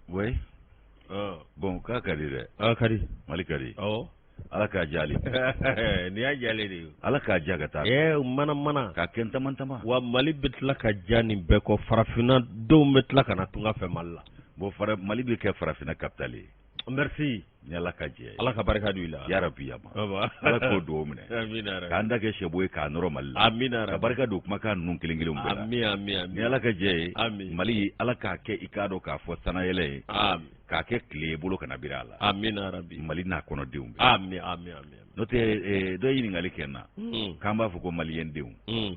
Oui. Bon, k'a ka di dɛ. Ka di. Mali ka di. Awɔ. Ala k'a jali. Ni y'a jalen de ye. Ala k'a ja ka taa. Mana. K'a kɛ tama. Wa Mali bɛ tila ka ja nin bɛɛ kɔ farafinna denw bɛ tila ka na tunga fɛ Mali la. Bon Mali bɛ kɛ farafinna capitale ye. Merci. Ni Ala ka jɛ. Ala ka barika d'u la. Ya Rabbi ya ma. Ala k'o dugawu minɛ. Amina. K'an da kɛ sɛbo ye k'a nɔrɔ Mali la. Amina. Ka barika don kumakan ninnu kelen-kelenw bɛɛ la. Amin. Ni Ala ka jɛ ye. Amin. Mali Ala k'a kɛ i k'a dɔn k'a fɔ sanayɛlɛ ye. Amin. K'a kɛ tile bolo kana biri a la. Amina Rabbi. Mali n'a kɔnɔdenw bɛɛ. Amin. N'o tɛ dɔ ye ɲininkali kɛ n na. K'an b'a fɔ ko maliyɛn denw.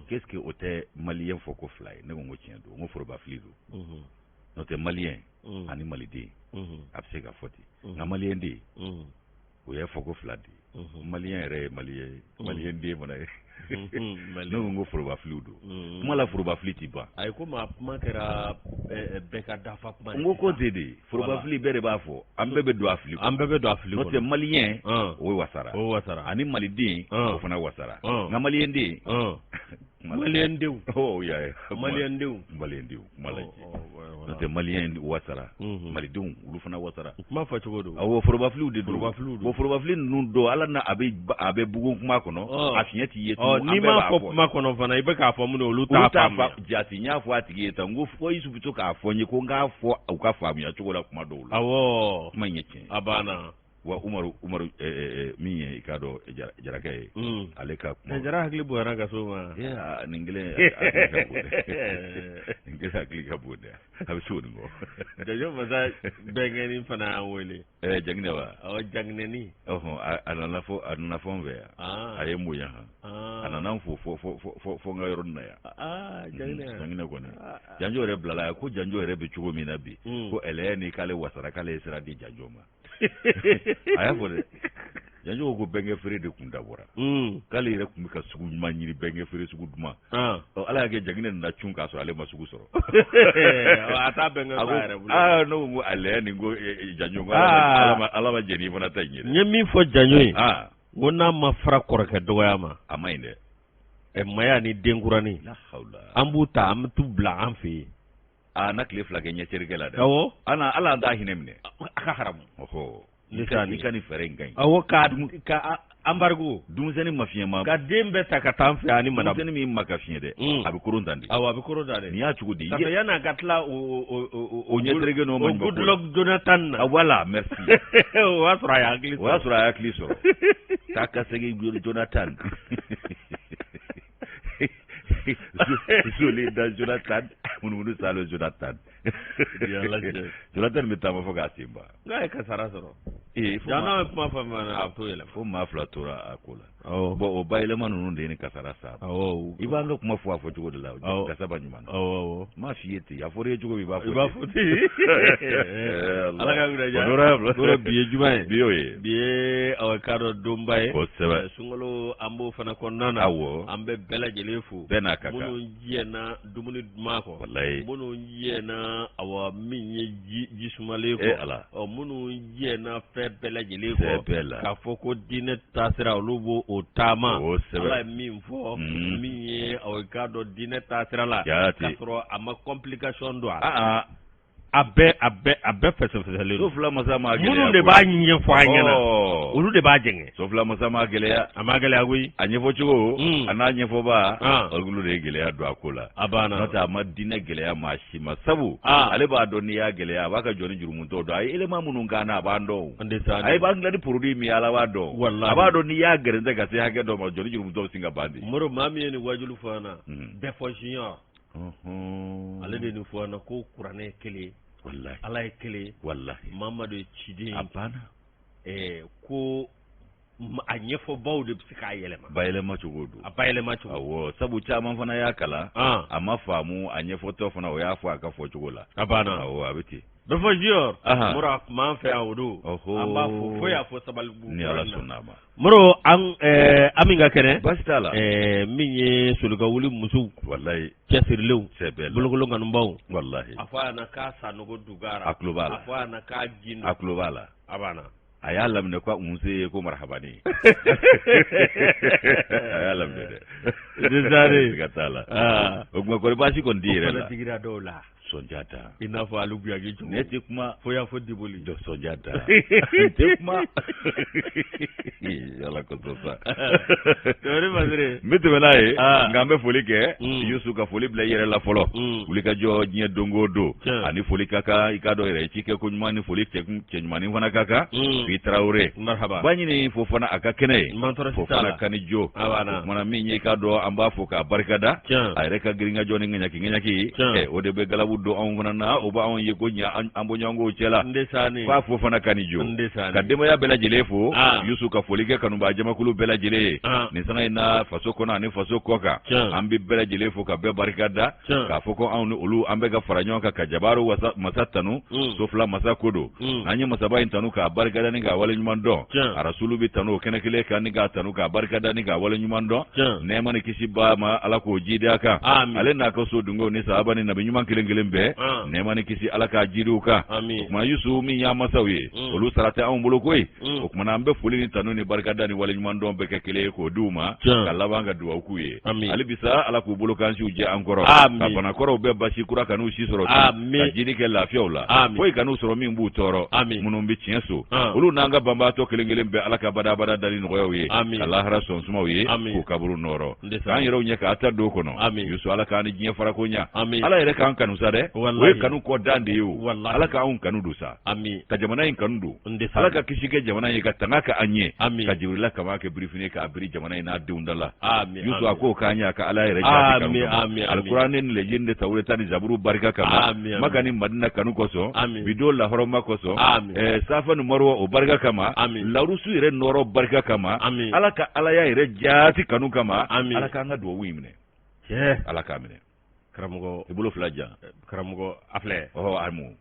Qu'est-ce que o tɛ maliyɛn fɔ ko fila ye ne ko n ko tiɲɛ don n ko forobafili don. N'o tɛ maliyɛn ani maliden a bɛ se ka fɔ ten nka maliyɛn den o y'a fɔ ko fila de ye maliyɛn yɛrɛ ye maliyɛn den fana ye ne ko n ko forobafiliw don kuma la forobafili tɛ ban. ayi ko maa kuma kɛra bɛɛ ka dafa kuma ye. n ko ten de forobafili bɛɛ de b'a fɔ an bɛɛ bɛ don a fili kɔnɔ. an bɛɛ bɛ don a fili kɔnɔ. n'o tɛ maliyɛn o ye wasara ani maliden o fana wasara nka maliyɛn den. maliyɛn denw. maliyɛn denw kuma lajɛ n'o tɛ maliyɛn wasara malidenw olu fana wasara. kuma fɔ cogo don. awɔ forobafiliw de don. bon forobafili ninnu don ala na a bɛ bugun kuma kɔnɔ a fiɲɛ t'i ye. n'i m'a fɔ kuma kɔnɔ fana i bɛ k'a fɔ mun de olu t'a faamuya. jati n y'a fɔ a tigi ye tan n ko fɔ Yusufu to k'a fɔ n ye ko n k'a fɔ u ka faamuya cogo la kuma dɔw la. awɔ kuma in ye tiɲɛ. a banna. wa Umaru min ye i k'a dɔn Jarakɛ ye ale ka kuma. Jara hakili bonyana ka so ma. nin kelen hakili ka bon dɛ a bɛ se o nin kɔ. Janjo masa bɛnkɛni fana y'an wele. Janginɛ wa. Janginɛni. a nana fɔ n fɛ yan a ye n bonya a nana n fo n ka yɔrɔ nin na yan. Janginɛ kɔni Janjo yɛrɛ bilala yan ko Janjo yɛrɛ bɛ cogo min na bi ko ɛlɛya ni k'ale wasara k'ale ye sira di Janjo ma. a y'a fɔ dɛ Janjo ko bɛnkɛ feere de tun dabɔra k'ale yɛrɛ tun bɛ ka sugu ɲuman ɲini bɛnkɛ feere sugu duman ala y'a kɛ Janginɛ nana cun k'a sɔrɔ ale ma sugu sɔrɔ. a t'a bɛnkɛ fa yɛrɛ bolo. ne ko ale nin ko Janjo ala ma jɛni fana ta ɲɛ dɛ. n ye min fɔ Janjo ye ko n'a ma fara kɔrɔkɛ dɔgɔya ma a ma ɲi dɛ. maya ni denkuranin an b'u ta an bɛ t'u bila an fɛ yen. na tile fila kɛ ɲɛcɛrikɛ la dɛ. awɔ ala an t'a hinɛ minɛ. a ka haramu. i ka nin fɛɛrɛ in ka ɲi. awɔ ka embargo. denmisɛnnin ma fiɲɛ ma. ka den bɛɛ ta ka taa an fɛ ani madame. denmisɛnnin min ma ka fiɲɛ dɛ a bɛ koron tan de. awɔ a bɛ koron tan de. nin y'a cogo di. parce que yan'a ka tila o ɲɛcɛrikɛ n'o ma ɲuman ko. o Goodluck Jonathan na. voilà merci. o y'a sɔrɔ a y'a hakili sɔrɔ. o y'a sɔrɔ a y'a hakili sɔrɔ. k'a ka segin Jonathan. Isolé dans Jonathan, munumunu salo Jonathan. Jonathan bɛ taama fɔ k'a sen ba. N'a ye kasara sɔrɔ. Jana bɛ kuma fɔ a to yɛlɛ. Fo maa fila tora a ko la. Bon o bayɛlɛma ninnu de ye ni kasara sa. I b'an ka kuma fɔ a fɔ cogo de la. Kasaba ɲuman. M'a f'i ye ten a fɔra e cogo min i b'a fɔ. I b'a fɔ ten. Ala ka wuli ja. N'o bi ye juma ye. Bi y'o ye. Bi ye k'a dɔn donba ye. Kosɛbɛ. Sunkalo an b'o fana kɔnɔna na. Awɔ. An bɛ bɛɛ lajɛlen fo. Bɛɛ n'a ka kan. Minnu jɛna dumuni duman kɔ. Walayi. Minnu jɛna min ye ji sumalen kɔ. Ala. Minnu jɛna fɛn bɛɛ lajɛlen kɔ. Bɛɛ la. K'a fɔ ko diinɛ taasira olu b'o o taama. Kosɛbɛ. Ala ye min fɔ. min ye k'a dɔn diinɛ taasira la. Jaati. K'a sɔrɔ a ma complication don a la. A bɛɛ fɛsɛfɛsɛlen don. Sofila masa ma gɛlɛya. Minnu de b'a ɲɛfɔ an ɲɛna. olu de b'a jɛngɛ. Sofila masa ma gɛlɛya. A ma gɛlɛya koyi. A ɲɛfɔcogo. a n'a ɲɛfɔba. olu de ye gɛlɛya don a ko la. A banna. n'o tɛ a ma diinɛ gɛlɛya maa si ma sabu. ale b'a dɔn n'i y'a gɛlɛya a b'a ka jɔn ni jurumutɔw dɔn a ye élément minnu k'an na a b'an dɔn. a ye b'an dilan ni produit min ye ala b'a dɔn. walahi. a b'a dɔn n'i y'a gɛrɛntɛ ka se hakɛ dɔ ma jɔn ni jurumutɔw sin ka ban de. Moro maa min ye nin wajulu fɔ an na. bɛɛ fɔ junior. ale de nin fɔ an na ko kuranɛ ye kelen. Wallahi. Ala ye kelen. Wallahi. Mamadu ye ciden. A banna. Ko a ɲɛfɔbaw de bɛ se k'a yɛlɛma. Bayɛlɛma cogo don. A bayɛlɛma cogo. Awɔ sabu caman fana y'a kalan. A ma faamu a ɲɛfɔtɔ fana o y'a fɔ a ka fɔ cogo la. A banna. Awɔ a bɛ ten. Bɛɛ fɔ junior. Moro a kun b'an fɛ yan o don. An b'a fɔ fo y'a fɔ Sabalibugu. Ni Ala sɔnn'a ma. Moro an min ka kɛnɛ. Baasi t'a la. min ye Solikawuli musow. Walayi. Cɛsirilenw. Sɛbɛ la. Bolokolon kanubaw. Walayi. A fɔ a ɲɛna k'a Sanogo Dugara. A tulo b'a la. A fɔ a ɲɛna k'a Jindo. A tulo b'a la. A banna. A y'a laminɛ ko unse ye ko marhabani. A y'a laminɛ dɛ. Désolé. Siga t'a la. O tuma kɔni baasi kɔni t'i yɛrɛ la. O fana digira dɔw la. Sonjata ina fo alubu ya gicho ne te kuma fo ya fo diboli do Sonjata te kuma yala ko tosa tore madre mitwelaye ngambe foli ke Yusu ka foli bla yere la folo wuli ka jo nye dongo do ani foli kaka ikado ere chike ko nyumani foli te nyumani wana kaka bi Traoré marhaba banyini fo fana aka kene fo fana kanijo mana minyi kado amba fo ka barkada ay reka giringa joni nganyaki o de be galabu do on fana na o ba on yego nya ambo nyango chela ndesani fa fo fana kanijo kadema ya bela jilefo Yusu ka foli ke kanu ba jama kulu bela jile ni sana ina faso kona ni faso koka ambi bela jilefo ka be barkada ka foko on ulu ambe ga faranyo ka jabaru masatanu sofla masakodo anyi masaba intanu ka barkada ni ga wale nyumando arasulu bi tanu kene kile kan ni ga tanu ka barkada ni ga wale nyumando ne man kisi ba ma ala ko jidi aka ale na ko so dungo ni sahaba ni nabi nyuman kile be ne man kisi ala ka jidu ka kuma Yusu mi ya masawi ulu sarata on bulu koy kuma na ambe fuli ni tanu ni barkada ni wale nyumando be ke kile ko duma kala banga duwa kuye ali bisa ala ko bulu kan si uje ankoro ka bana koro be bashi kura kanu si soro ka jini ke la fiola koy kanu soro mi mbu toro munumbi tienso ulu nanga bamba to kile be ala ka bada dali no yoye Allah rason suma wi ko kaburu noro kan yero nya ka ata do kono Yusu ala kan jinya fara ko nya ala yere kan kanu sade we kanu ko dande yo ala ka un kanu dusa ka jamana in kanu du ala ka kishike jamana yi ka tanaka anye ka jibrila kama ke briefine ka abri jamana ina dundala Yusu ako kanya ka ala yere ja kanu alqur'ani ni legende tawreta ni zaburu barika kama magani madina kanu koso bido la horoma koso safa no marwa o barika kama larusu yere noro barika kama ala ka ala ya yere jati kanu kama ala ka nga do wimne ala ka mine karamugo ibulo flaja karamugo afle amu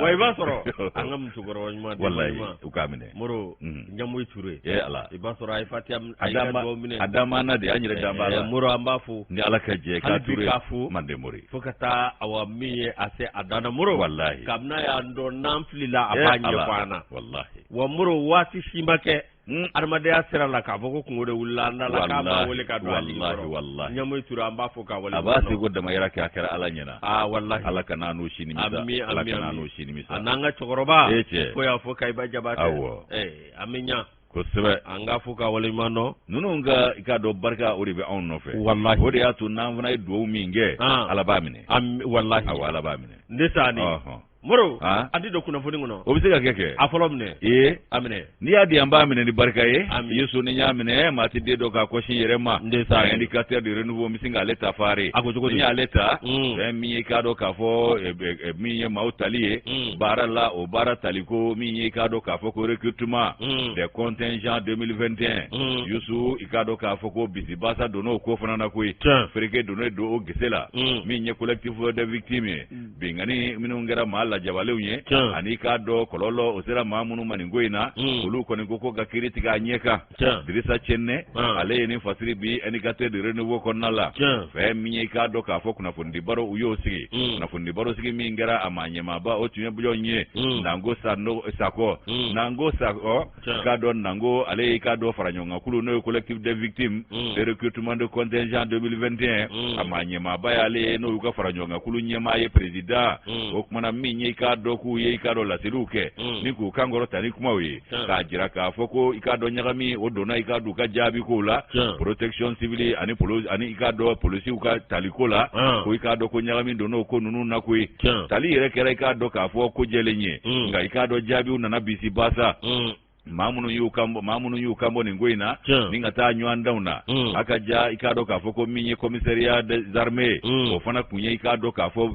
way basoro angam sugoro ma wallahi ukamine moro nyamoy touré ala ibasoro ay fatiam ay gado mine adama na de anyire dambala moro ambafu ni ala ka je ka touré mande mori fokata awa miye ase adana moro wallahi kamna ya ndo namfli la abanye kwana wallahi wa moro wati shimbake armade asira la ka boko ngode wulanda la ka ba wole ka do wallahi nyamoy touré ambafu ka wole abasi godda mayra ka akara ala nyana wallahi ala kana no shini misa ala kana no shini misa ananga chokoroba ko ya fo kay ba jabata aminya ko sebe anga fo ka wole mano nunu nga ka do barka o be on no fe wallahi o de ya to nan vana do minge ala ba mine wallahi ala ba mine ndesani moro andi do kuna fodi ngono obisega keke afolomne amine ni adi amba amine ni barka Yusu ni nyamine mati de do ka ko shinyerema ndesa indicateur de renouveau misinga leta fare ni aleta mi ka do ka fo mi mautali bara la o bara taliko mi ka do ka fo ko recrutement des contingents 2021 Yusu ikado ka fo ko bisibasa dono ko fanana ko frike dono do gisela mi collectif de victimes bingani minungera mala jabale unye ani ka do kololo osera mamunu maningoina ulu koni koko gakiri tiga nyeka dirisa chenne ale ni fasiri bi eni kate de renouveau konala fe mi ka do ka fo kuna fundi baro uyo sigi na fundi baro sigi mi ngara amanye maba otunye bulonye nango sano sako nango sako ka do nango ale ka do faranyonga kulu no collectif des victimes de recrutement de contingent 2021 amanye maba ale no uka faranyonga kulu nyema ye president okmana mi ikado ku ye ikado la siluke niku kangoro tani kuma we ka jira ka foko ikado nyagami odona ikado ka jabi kula protection civil ani police ani ikado police uka talikola ko ikado ko nyagami dono ko nunu na ku tali yere kera ikado ka foko jelenye nga ikado jabi una bisi basa mamunu yu kambo ni ngoina ninga ta nywanda una akaja ikado ka foko minye commissariat des armées ofana kunye ikado ka fo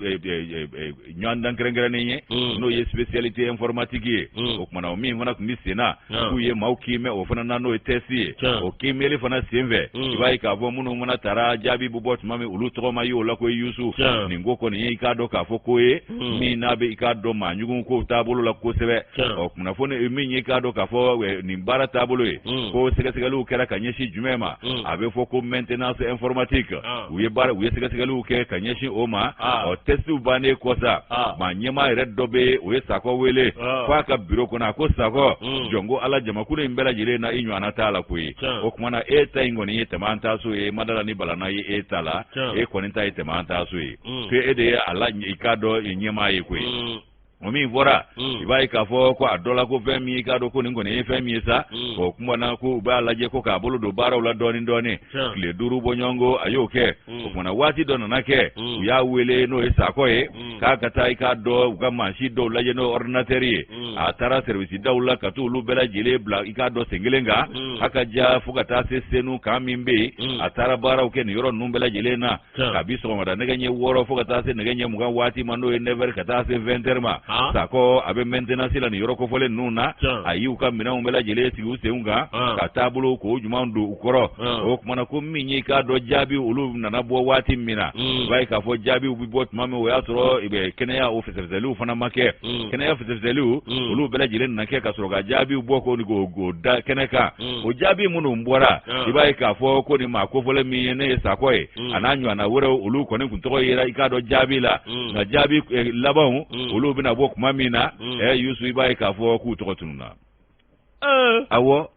nywanda nkrengera nenye no ye spécialité informatique okmana mi ngona kumisena kuye maukime ofana nano etesi okimele fana semve ibai ka vo munu mona tara jabi bubot mami uluto ma yo la ko Yusu ningoko ni ikado ka foko mi nabe ikado manyugo ko tabulu la ko sebe okmana fone minye ikado ka fo fɔ nin baara taabolo ye ko sɛgɛsɛgɛliw kɛra ka ɲɛsin jumɛn ma a bɛ fɔ ko maintenance informatique u ye sɛgɛsɛgɛliw kɛ ka ɲɛsin o ma testiw bannen kɔ sa maa ɲɛmaa yɛrɛ dɔ bɛ o ye Sakɔ wele f'a ka bureau kɔnɔ a ko Sakɔ jɔn ko ala jamakulu in bɛɛ lajɛlen na i ɲɔgɔnna t'a la koyi o kumana e ta in kɔni ye tɛmɛ an ta so ye madala ni balana ye e ta la e kɔni ta ye tɛmɛ an ta so ye ko e de ye ala i k'a dɔn ɲɛmaa ye koyi o min fɔra i b'a ye k'a fɔ ko a dɔ la ko fɛn min i k'a dɔn ko nin kɔni ye fɛn min ye sa o kumana ko u b'a lajɛ ko k'a bolo don baaraw la dɔɔnin dɔɔnin tile 5 bɔ ɲɔgɔn a y'o kɛ o kumana waati dɔ nana kɛ u y'a wele n'o ye Sakɔ ye k'a ka taa i k'a dɔn u ka mansi dɔw lajɛ n'o ordinateur ye a taara service daw la ka t'olu bɛɛ lajɛlen bila i k'a dɔn sen kelen kan a ka ja fo ka taa se senu kan min bɛ yen a taara baaraw kɛ nin yɔrɔ ninnu bɛɛ lajɛlen na kabi sɔgɔmada nɛgɛ ɲɛ 6 fo ka taa se nɛgɛ ɲɛ 20 waati ma n'o ye 9h ka taa se 20h ma Sakɔ a bɛ maintenance la nin yɔrɔ kofɔlen ninnu na a y'u ka minɛnw bɛɛ lajɛlen sigi u senw kan ka taabolo k'o ɲuman don u kɔrɔ o kumana ko min ye k'a dɔn jaabi olu nana bɔ waati min na i b'a ye k'a fɔ jaabiw bɛ bɔ tuma min o y'a sɔrɔ kɛnɛya o fɛsɛfɛsɛliw fana ma kɛ kɛnɛya fɛsɛfɛsɛliw olu bɛɛ lajɛlen nana kɛ ka sɔrɔ ka jaabiw bɔ k'o da kɛnɛ kan o jaabi minnu bɔra i b'a ye k'a fɔ ko nin maa kofɔlen min ye ne ye Sakɔ ye a n'a ɲɔgɔnna wɛrɛw olu kɔni kun tɔgɔ yera i k'a dɔn jaabi la nka jaabi labanw olu bɛna bɔ kuma min na Yusu i b'a ye k'a fɔ k'u tɔgɔ tununna awɔ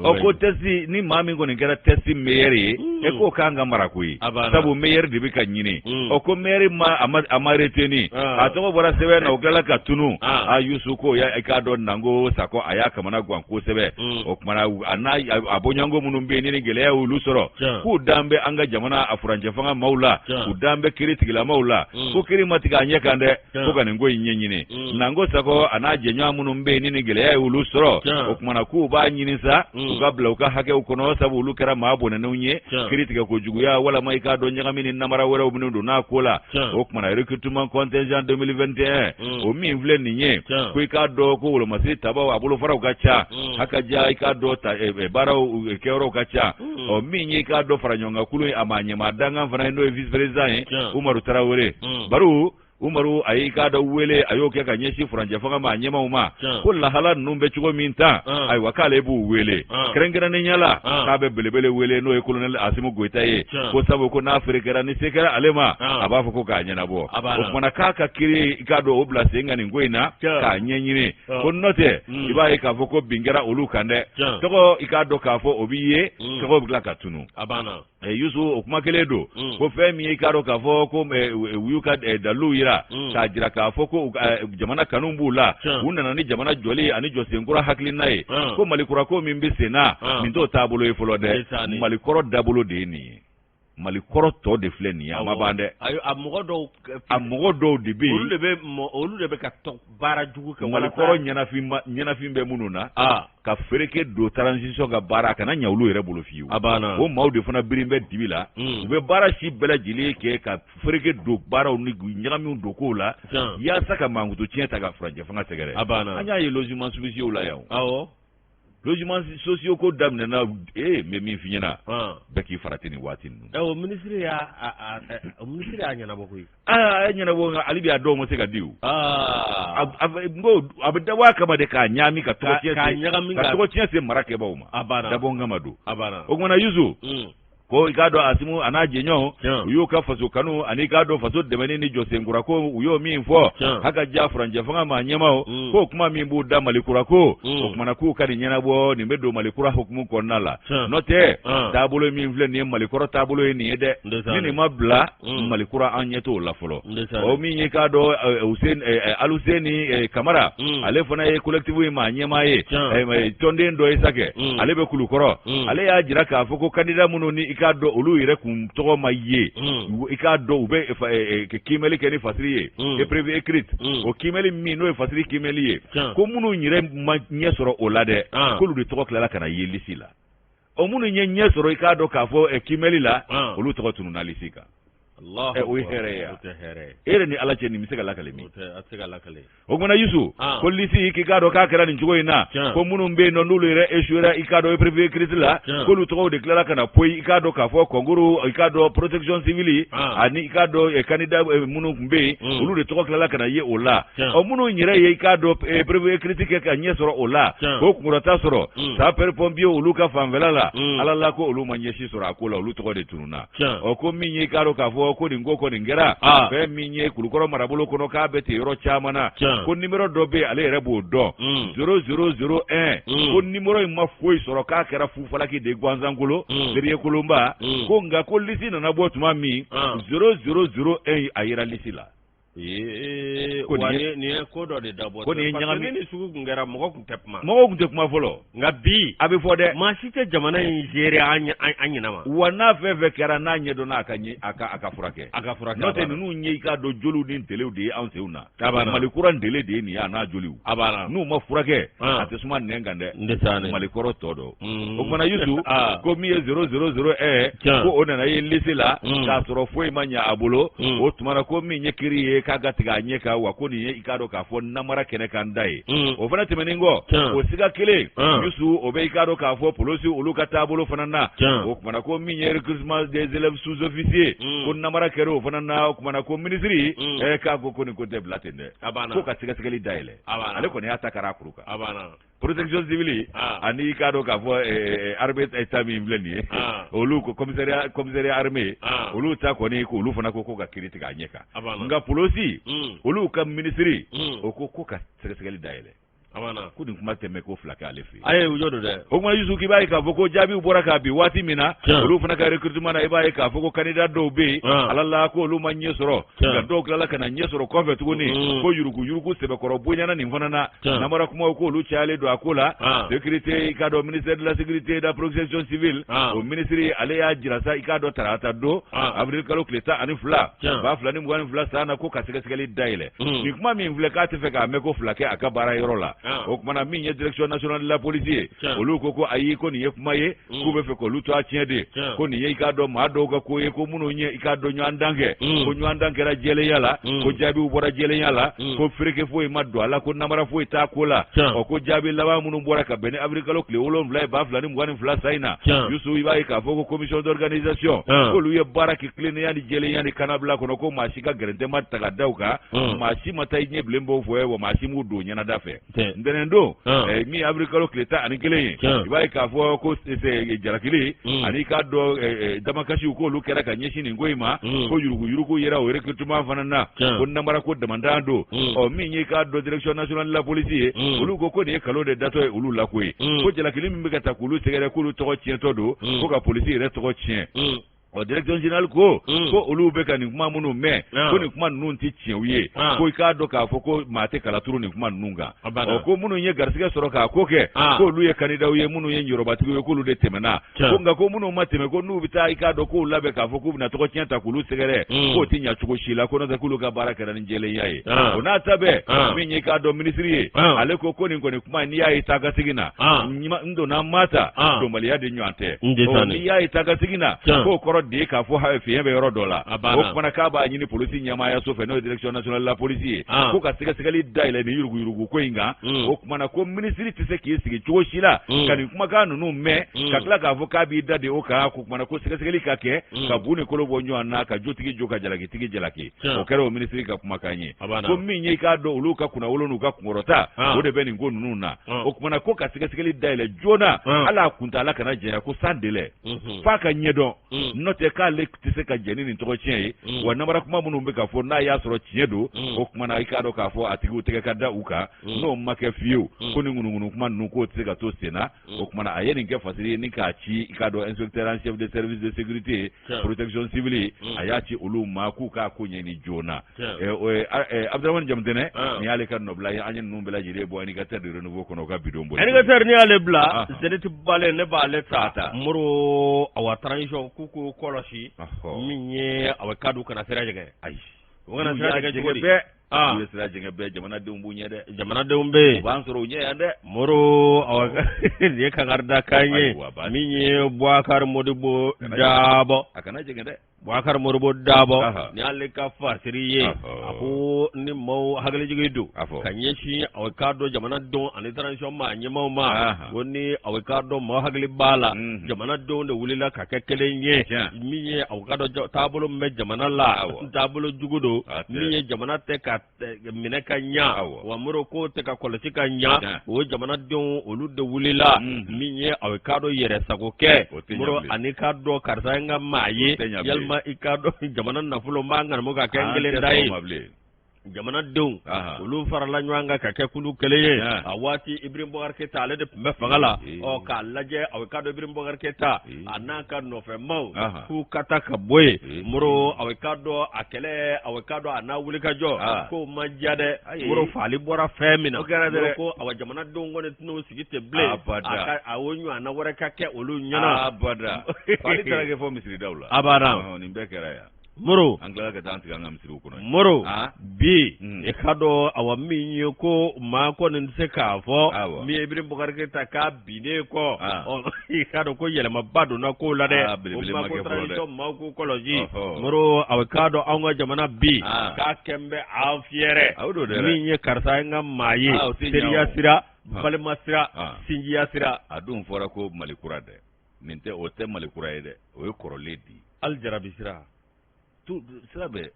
o ko testi ni maa min kɔni kɛra testi meilleur ye e k'o k'an ka mara koyi sabu meilleur de bɛ ka ɲini o ko meilleur a ma retenir a tɔgɔ bɔra sɛbɛn na o kɛla ka tunu Yusu ko i k'a dɔn nango Sakɔ a y'a kamana gan kosɛbɛ o kumana a bɔɲɔgɔnko minnu bɛ yen ni gɛlɛya y'olu sɔrɔ k'u dan bɛ an ka jamana a furancɛ fanga maaw la k'u dan bɛ kiiri tigilamaw la ko kiiri ma tigɛ a ɲɛ kan dɛ ko ka nin ko in ɲɛɲini nango Sakɔ a n'a jɛɲɔgɔn minnu bɛ yen ni gɛlɛya y'olu sɔrɔ o kumana k'u b'a ɲini sa u ka bila u ka hakɛw kɔnɔ sabu olu kɛra maa bɔnɛnenw ye kiiri tigɛ ko juguya walama i k'a dɔn ɲagami ni namara wɛrɛw minnu don n'a ko la o kumana recrutement contingent 2021 o min filɛ nin ye ko i k'a dɔn ko wolomasiri tabaw a bolofaraw ka ca hakaja i k'a dɔn baaraw kɛyɔrɔw ka ca o min ye i k'a dɔn fara ɲɔgɔn kan kulu a ma ɲɛmaa dangan fana ye n'o ye vice président ye Umaru Tarawele baro Umaru a y'i k'a dɔn wele a y'o kɛ ka ɲɛsin furancɛ fanga ma a ɲɛmaw ma ko lahala ninnu bɛ cogo min tan ayiwa k'ale b'u wele kɛrɛnkɛrɛnnenya la k'a bɛ belebele wele n'o ye colonel Asimu Goyita ye ko sabu ko n'a feere kɛra ni se kɛra ale ma a b'a fɔ ko k'a ɲɛnabɔ o kumana k'a ka kiiri i k'a dɔn o bila sen kan nin ko in na k'a ɲɛɲini ko n'o tɛ i b'a ye k'a fɔ ko bin kɛra olu kan dɛ tɔgɔ i k'a dɔn k'a fɔ o b'i ye tɔgɔ bɛ tila ka tunu Yusu o kuma kelen don ko fɛn min ye i k'a dɔn k'a fɔ ko u y'u ka dalilu yira k'a jira k'a fɔ ko jamana kanu b'u la u nana ni jamana jɔli ani jɔsenkura hakilina ye ko malikura ko min bɛ sen na nin t'o taabolo ye fɔlɔ dɛ malikɔrɔ dabolo de ye nin ye malikɔrɔ tɔ de filɛ nin ye a ma ban dɛ a mɔgɔ dɔw de bɛ yen olu de bɛ ka baara jugu kɛ malikɔrɔ ɲɛnafin bɛ minnu na ka fereke don transition ka baara a kana ɲɛ olu yɛrɛ bolo fiyewu o maaw de fana biri bɛ dibi la u bɛ baara si bɛɛ lajɛlen kɛ ka fereke don baaraw ni ɲagaminw don kow la yaasa ka mankutu tiɲɛ ta ka furancɛ fanga sɛgɛrɛ an y'a ye logement sociaux la yan logement sociaux ko daminɛna n bɛ min f'i ɲɛna bɛɛ k'i farati nin waati ninnu ministre y'a ɲɛnabɔ koyi a ye ɲɛnabɔ nka hali bi a dɔw ma se ka di o a bɛ dabɔ a kama de k'a ɲagami ka tɔgɔ tiɲɛ se mara kɛbaaw ma dabɔ n kama don o kumana Yusu ko i k'a dɔn Asimu a n'a jɛɲɔgɔnw u y'u ka faso kanu ani k'a dɔn faso dɛmɛni ni jɔsenkura ko u y'o min fɔ hakaja furancɛ fanga ma ɲɛmaw ko kuma min b'u da malikura ko o kumana k'u ka nin ɲɛnabɔ nin bɛ don malikura hukumu kɔnɔna la n'o tɛ taabolo min filɛ nin ye malikɔrɔ taabolo ye nin ye dɛ ni nin ma bila malikura an ɲɛ t'o la fɔlɔ o min ye k'a dɔn Aluseni Kamara ale fana ye collectif in ma ɲɛmaa ye tɔnden dɔ ye sa kɛ ale bɛ kulukɔrɔ ale y'a jira k'a fɔ ko candidat minnu ni i k'a dɔn olu yɛrɛ kun tɔgɔ ma ye i k'a dɔn u bɛ kiimɛli kɛ ni fasiri ye épreuve écrite o kiimɛli min n'o ye fasiri kiimɛli ye ko minnu yɛrɛ ma ɲɛ sɔrɔ o la dɛ k'olu de tɔgɔ tilala ka na ye lisi la o minnu ye ɲɛ sɔrɔ i k'a dɔn k'a fɔ kiimɛli la olu tɔgɔ tununna lisi kan Allah o here ya ere ni ala ce ni misega lakale mi o gona yusu ko lisi ki gado ka kera ni jogo ina ko munum be no nulu re esura ikado e privé crisla ko lu to declara kana poi ikado ka fo konguru ikado protection civil ani ikado e candidat munum be ulu de to kala kana ye ola o munu nyire ye ikado e privé critique ka nye soro ola ko kumurata soro sa per pompio ulu ka famvelala ala la ko ulu manyeshi soro akola ulu to de tununa o ko minye ikado ka fo ko dingo ko ngera be minye kulukoro marabolo kono ka bete yoro chamana ko numero dobe ale rebo do 0001 ko numero ma foi soro ka kera fu falaki de gwanzangulo deriye kulumba ko nga ko lisi na botuma mi 0001 ayira lisila ni ko do de dabo ko ni nyangami ni sugu ngara mo ko tepma folo nga bi abi fode ma site jamana Nigeria anyina ma wana feve kera na nyedo na aka furake note nu nye ka do jolu din tele de an seuna malikura ndele de ni ana joliu abana nu ma furake atesuma nengande ndesane malikoro todo o mana yusu ko mi 0001 ko onana ye lisila ka soro foi manya abulo o tumara ko mi nyekiri ka gatiga nyeka wa ko ni ikado ka fo namara kene kan dai o fana temeningo o siga kele yusu o be ikado ka fo polosi uluka tabulo fanana o kuma ko minye recrutement des élèves sous-officiers ko namara kero fanana o kuma ko ministry ka ko ni ko deblatende ko ka siga siga li daile ale ko ne atakara kuruka protection civile ani ikado ka fo armée état mi mbleni olu ko commissariat armée olu ta ko ni ko olu fana ko ka kritika nyeka nga polosi olu ka ministry o ko ka segali daile amana kudi kuma teme ko flaka alefi aye ujodo de o kuma yusu ki bai ka foko jabi ubora ka bi wati mina olu fana ka recruitment na ibai ka foko candidat do be alalla ko olu manye soro ga do kala kana nye soro ko fetu ni ko yuruku sebe koro bonya na nimfana na namara kuma ko olu chale do akola sécurité ikado ministère de la sécurité da protection civile au ministère ale ya jirasa ikado tarata do abril kalo kleta ani fla ba fla ni mwana fla sana ko ka segali daile ni kuma mi mvle ka te feka me ko flake akabara yorola o kuma na minye direction nationale de la police olu koko ayi ko ni yefuma ye ko be fe ko luto atiende ko ni ikado ma do ga ko ye ko muno nye ikado nyandange ko nyandange ra jele yala ko jabi ubora jele yala ko freke fo e maddo ala ko namara fo ta kola o ko jabi lawa muno bora ka bene afrika lo kle wolon vla ba fla ni mugani fla saina yusu iba ka fo ko commission d'organisation ko lu ye baraki clean yani jele yani kanabla ko ko mashika gerente matta ga dauka mashi mata nye blembo fo e wo mashi mu do nyana dafe ndenendo mi afrika lo kleta ani kele iba ka fo ko se jarakili ani ka do damakashi ko lu kera ka nyeshi ni ngoima ko yuruku yera o recrutement fanana ko namara ko demandando o mi nyi ka do direction nationale de la police ulu ko ni kalo de dato ulu la ko ko jarakili mi ka takulu segere ko lu to tiento do ko ka police re to tien o direction générale ko olu be ka ni kuma munu me ko ni kuma nun ti chienwiye ko ka do ka fo ko mate kala turu ni kuma nunga o ko munu nye garsiga soro ka ko ke ko lu ye kanida uye munu ye nyoroba ti ko lu de temena ko nga ko munu mateme ko nu bita ka do ko labe ka fo ko na to chienta kulu segere ko ti nya chuko shila ko na za kulu ka baraka na njele yaye o na tabe mi nye ka do ministry ale ko ni ko ni kuma ni yaye ta ga sigina ndo na mata do mali ya de nyante o ni yaye ta ga sigina ko de ka fo ha fiye be yoro dola o kuma ka ba nyini police nyama ya so fe no direction nationale de la police ko ka sigali daile ni yurugu ko inga o kuma na ko ministry tise ki sigi chuo shila kan kuma ka nunu me ka kla ka fo ka bi dade o ka ko kuma na ko sigali ka ke ka buni ko lo bonyo na ka jotigi joka jalaki tigi jalaki o kero ministry ka kuma kanyi ko minyi ka do uluka kuna wolonu ka ngorota o de be ni ngo nunu na o kuma na ko ka sigali daile jona ala kunta ala kana je ko sandele fa ka nyedo te ka le tise ka jeni ni to chien wa namara kuma munu be ka fo na ya soro chiedo o kuma na ikado ka fo atigu te ka da uka no make fiu ko ni ngunu kuma nu ko tise ka to sena o kuma na ayeni ke fasiri ni ka chi ikado inspecteur en chef de service de sécurité protection civile ayachi uluma ku ka ko nyeni jona Abdurrahman Jamdene ni ale kan nobla ya anyen nu bela jire bo ani ka ter de renouveau kono ka bidombo ani ka ter ni ale bla zedeti bale ne ba ale tata muro awa transition kuku kolosi minye awakadu kana sirajege ay wona sirajege jodi ye sirajege be jamana de umbunya de jamana de umbe bansoro nye ande moro awaka ye kangarda kanye minye boakar modibo dabo akana jege de Boubacar Modibo Dabo ni ale ka fasiri ye ako ni maw hakili jigi do ka ɲɛsin aw ka dɔn jamana don ani transition ma ɲɛmaw ma ko ni aw ka dɔn maw hakili b'a la jamana don de wulila ka kɛ kelen ye min ye aw ka dɔn taabolo min bɛ jamana la taabolo jugu do min ye jamana tɛ ka minɛ ka ɲa wa Modibo ko tɛ ka kɔlɔsi ka ɲa o jamana don olu de wulila min ye aw ka dɔn yɛrɛ sago kɛ Modibo ani ka dɔn karisa n ka maa ye yalima i ka dɔn jamana nafolo b'a ŋanamo ka kɛ kelen da ye jamana denw olu farala ɲɔgɔn kan ka kɛ kulu kelen ye a waati Ibrahim Boubacar Keita ale de tun bɛ fanga la k'a lajɛ aw ka dɔn Ibrahim Boubacar Keita a n'a ka nɔfɛmaw k'u ka taa ka bɔ yen Modibo aw ka dɔn a kɛlɛ aw ka dɔn a n'a wulikajɔ k'o ma diya dɛ Modibo fali bɔra fɛn min na ko aw jamana denw kɔni tɛn'o sigi ten bilen a o ɲɔgɔnna wɛrɛ ka kɛ olu ɲɛna fali taara kɛ fɔ misiridaw la abada nin bɛɛ kɛra yan Modibo an tilala ka taa an sigi an ka misiriw kɔnɔ Modibo bi i ka dɔn awa min ye ko maa kɔni tɛ se k'a fɔ min ye Ibrahim Boubacar Keita k'a binnen kɔ i ka dɔn ko yɛlɛmaba donna ko la dɛ o ma ko transition maaw k'u kɔlɔsi Modibo aw ka dɔn anw ka jamana bi k'a kɛn bɛ an fiyɛrɛ min ye karisa n ka maa ye teriya sira balima sira sinjiya sira a dun fɔra ko Mali kura dɛ nin tɛ o tɛ Mali kura ye dɛ o ye kɔrɔlen di alijarabi sira sira bɛɛ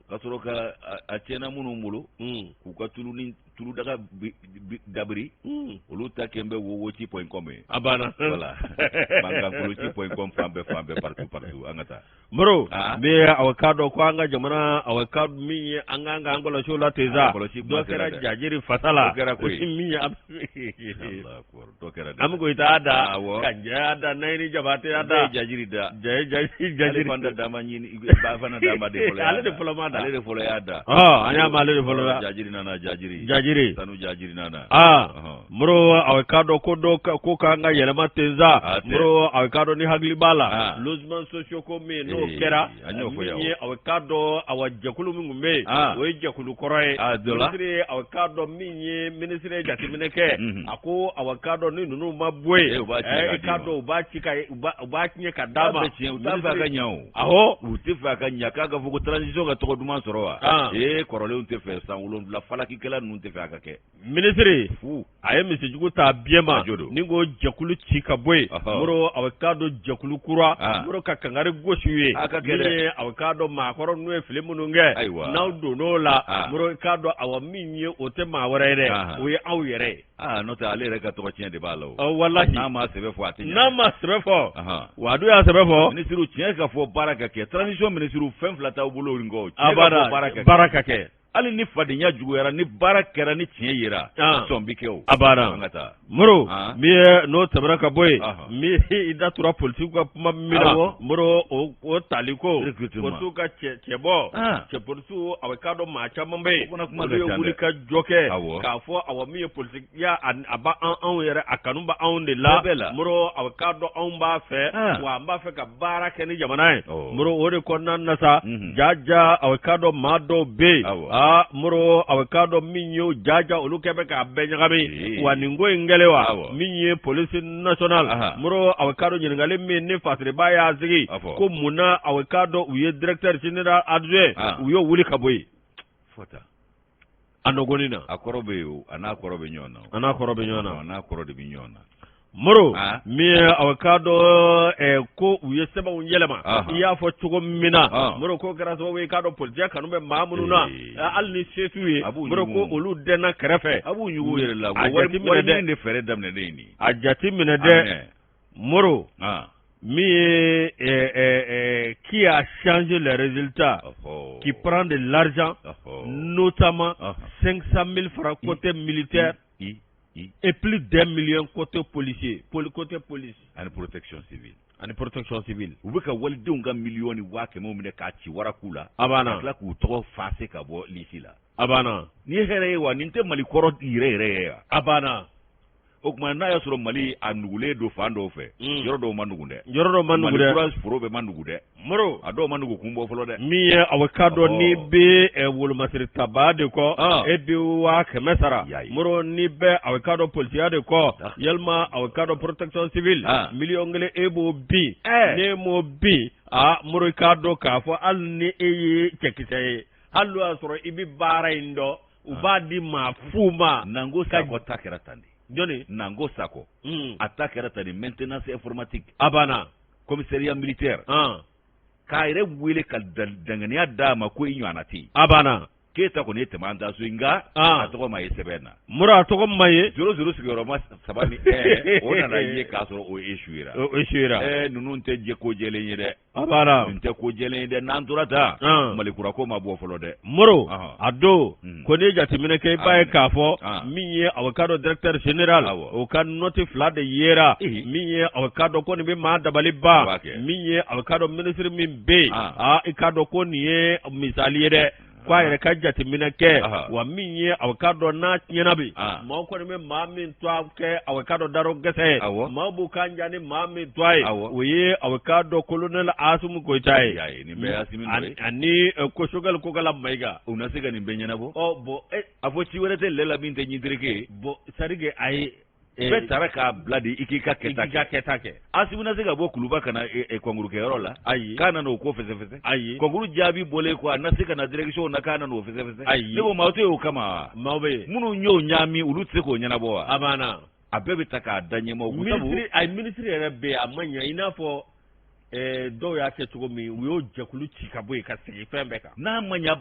ka sɔrɔ ka a tiɲɛna minnu bolo k'u ka tulu daga dabiri olu ta kɛn bɛ wowoci.com ye a banna voilà bankankoloci.com fan bɛɛ partout an ka taa Modibo ne aw ka dɔn ko an ka jamana aw ka min ye an kan k'an kɔlɔsi o la ten sa dɔ kɛra Jajiri fasa la min ye an bɛ ko i t'a da ka Jaya da Nayini Jabate y'a da Jajiri da Jajiri fanda dama ɲini fana dama de fɔlɔ ale de fɔlɔ ma da ale de fɔlɔ y'a da an y'a ma ale de fɔlɔ la Jajiri nana Sanu Jajiri nana Modibo aw ka dɔn ko k'an ka yɛlɛma ten sa Modibo aw ka dɔn ni hakili b'a la logements sociaux ko min n'o kɛra min ye aw ka dɔn aw jɛkulu min tun bɛ yen o ye jɛkulu kɔrɔ ye minisiri aw ka dɔn min ye minisiri ye jateminɛ kɛ a ko aw ka dɔn ni ninnu ma bɔ yen i ka dɔn u b'a tiɲɛ ka d'a ma u t'a fɛ a ka ɲɛ o awɔ u tɛ fɛ a ka ɲɛ k'a ka fɔ ko transition ka tɔgɔ duman sɔrɔ wa kɔrɔlenw tɛ fɛ san 7 falakikɛla ninnu tɛ fɛ a ka kɛ minisiri a ye misijugu ta biɲɛ ma ni ko jɛkulu ci ka bɔ yen Modibo aw ka dɔn jɛkulu kura Modibo ka kangari gosi u ye min ye aw ka dɔn maakɔrɔ n'u ye fili minnu kɛ n'aw donn'o la Modibo k'a dɔn aw min ye o tɛ maa wɛrɛ ye dɛ o ye aw yɛrɛ ye n'o tɛ ale yɛrɛ ka tɔgɔ tiɲɛ de b'a la o walahi n'a ma sɛbɛn fɔ a tɛ ɲɛ n'a ma sɛbɛn fɔ wa dun y'a sɛbɛn fɔ minisiriw tiɲɛ ka fɔ baara ka kɛ transition minisiriw fɛn fila t'aw bolo nin kɔ baara ka kɛ hali ni fadenya juguyara ni baara kɛra ni tiɲɛ yera sɔn bi kɛ o abada Modibo min ye n'o tɛmɛra ka bɔ yen min i da tura politique ka kuma min na Modibo o tali ko polisiw ka cɛbɔ cɛ polisiw aw ka dɔn maa caman bɛ yen olu ye wuli ka jɔ kɛ k'a fɔ aw min ye politikiya a ba anw yɛrɛ a kanu bɛ anw de la Modibo aw ka dɔn anw b'a fɛ wa an b'a fɛ ka baara kɛ ni jamana ye Modibo o de kɔnɔna na sa jaja aw ka dɔn maa dɔw bɛ yen Modibo aw ka dɔn min ye jaja olu kɛ bɛ k'a bɛɛ ɲagami wa nin ko in kɛlen wa min ye police national Modibo aw ka dɔn ɲininkali min ni Fasiriba y'a sigi ko munna aw ka dɔn u ye directeur général adjoint u y'o wuli ka bɔ yen a nɔgɔnin na a kɔrɔ bɛ yen a n'a kɔrɔ bɛ ɲɔgɔn na a n'a kɔrɔ bɛ ɲɔgɔn na a n'a kɔrɔ de bɛ ɲɔgɔn na Modibo min ye aw ka dɔn ko u ye sɛbɛnw yɛlɛma i y'a fɔ cogo min na Modibo ko kɛra sababu ye k'a dɔn politiciya kanu bɛ maa minnu na hali ni se t'u ye Modibo ko olu dɛnna kɛrɛfɛ a b'u ɲugu yɛrɛ la wari de fɛɛrɛ daminɛnen nin a jate minɛ dɛ Modibo min ye qui a changé les résultats qui prend de l'argent notamment 500 000 francs côté militaire et plus d'1 million côté policier côté police ani protection civile u bɛ ka walidenw ka miliyɔni 100,000 minɛ k'a ci waraku la a banna ka tila k'u tɔgɔ fase ka bɔ lisi la a banna nin ye hɛrɛ ye wa nin tɛ Mali kɔrɔ yɛrɛ ye wa a banna o kuma n'a y'a sɔrɔ Mali a nugulen don fan dɔw fɛ yɔrɔ dɔw ma nugu dɛ Mali courage foro bɛ ma nugu dɛ Moro a dɔw ma nugu kun bɔ fɔlɔ dɛ min ye avocado ni bɛ wolomasiri taba de kɔ e bɛ 100 sara Moro ni bɛ avocado politiya de kɔ yalima avocado protection civile miliyɔn 1 e b'o bin ne m'o bin Moro i k'a dɔn k'a fɔ hali ni e ye cɛkisɛ ye hali n'o y'a sɔrɔ i bɛ baara in dɔn u b'a di maa fu ma Nango Sako ta kɛra tan de jɔnni Nango Sako a ta kɛra tan de maintenance informatique a banna commissariat militaire k'a yɛrɛ wele ka danganiya d'a ma ko i ɲɔgɔnna tɛ yen a banna Keyita kɔni ye tɛmɛ an da so nka a tɔgɔ ma ye sɛbɛn na Moro a tɔgɔ ma ye 00 sigiyɔrɔma 3 ni o nana ye k'a sɔrɔ o échouera ninnu tɛ jɛ ko jɛlen ye dɛ a banna nin tɛ ko jɛlen ye dɛ n'an tora ta Malikura ko ma bɔ fɔlɔ dɛ Moro a don ko n'i ye jateminɛ kɛ i b'a ye k'a fɔ min ye avocado directeur général o ka note 2 de yera min ye avocado ko nin bɛ maa dabali ban min ye avocado ministre min bɛ yen i k'a dɔn ko nin ye misali ye dɛ ko a yɛrɛ ka jateminɛ kɛ wa min ye avocado n'a tiɲɛna bi maaw kɔni bɛ maa min to a kɛ avocado daro gɛsɛ ye maaw b'u kan ja ni maa min to a ye o ye avocado colonel Asimu Goyita ye ani Kosogɛl Kokala Mayiga u na se ka nin bɛɛ ɲɛnabɔ bon a fɔ ci wɛrɛ tɛ lɛ la min tɛ ɲitirike ye bon c'est-à-dire a ye bɛɛ taara k'a bila de i k'i ka kɛta kɛ Asimu na se ka bɔ kuluba ka na kɔnkuru kɛyɔrɔ la ayi k'a nana o ko fɛsɛfɛsɛ ayi kɔnkuru jaabi bɔlen ko a na se ka na direction na k'a nana o fɛsɛfɛsɛ ayi ne ko maaw tɛ y'o kama maaw bɛ yen minnu y'o ɲaami olu tɛ se k'o ɲɛnabɔ wa a banna a bɛɛ bɛ ta k'a da ɲɛmaw ministre yɛrɛ bɛ yen a ma ɲɛ i n'a fɔ dɔw y'a kɛ cogo min u y'o jɛkulu ci ka bɔ yen ka sigi fɛn bɛɛ kan n'a ma ɲɛ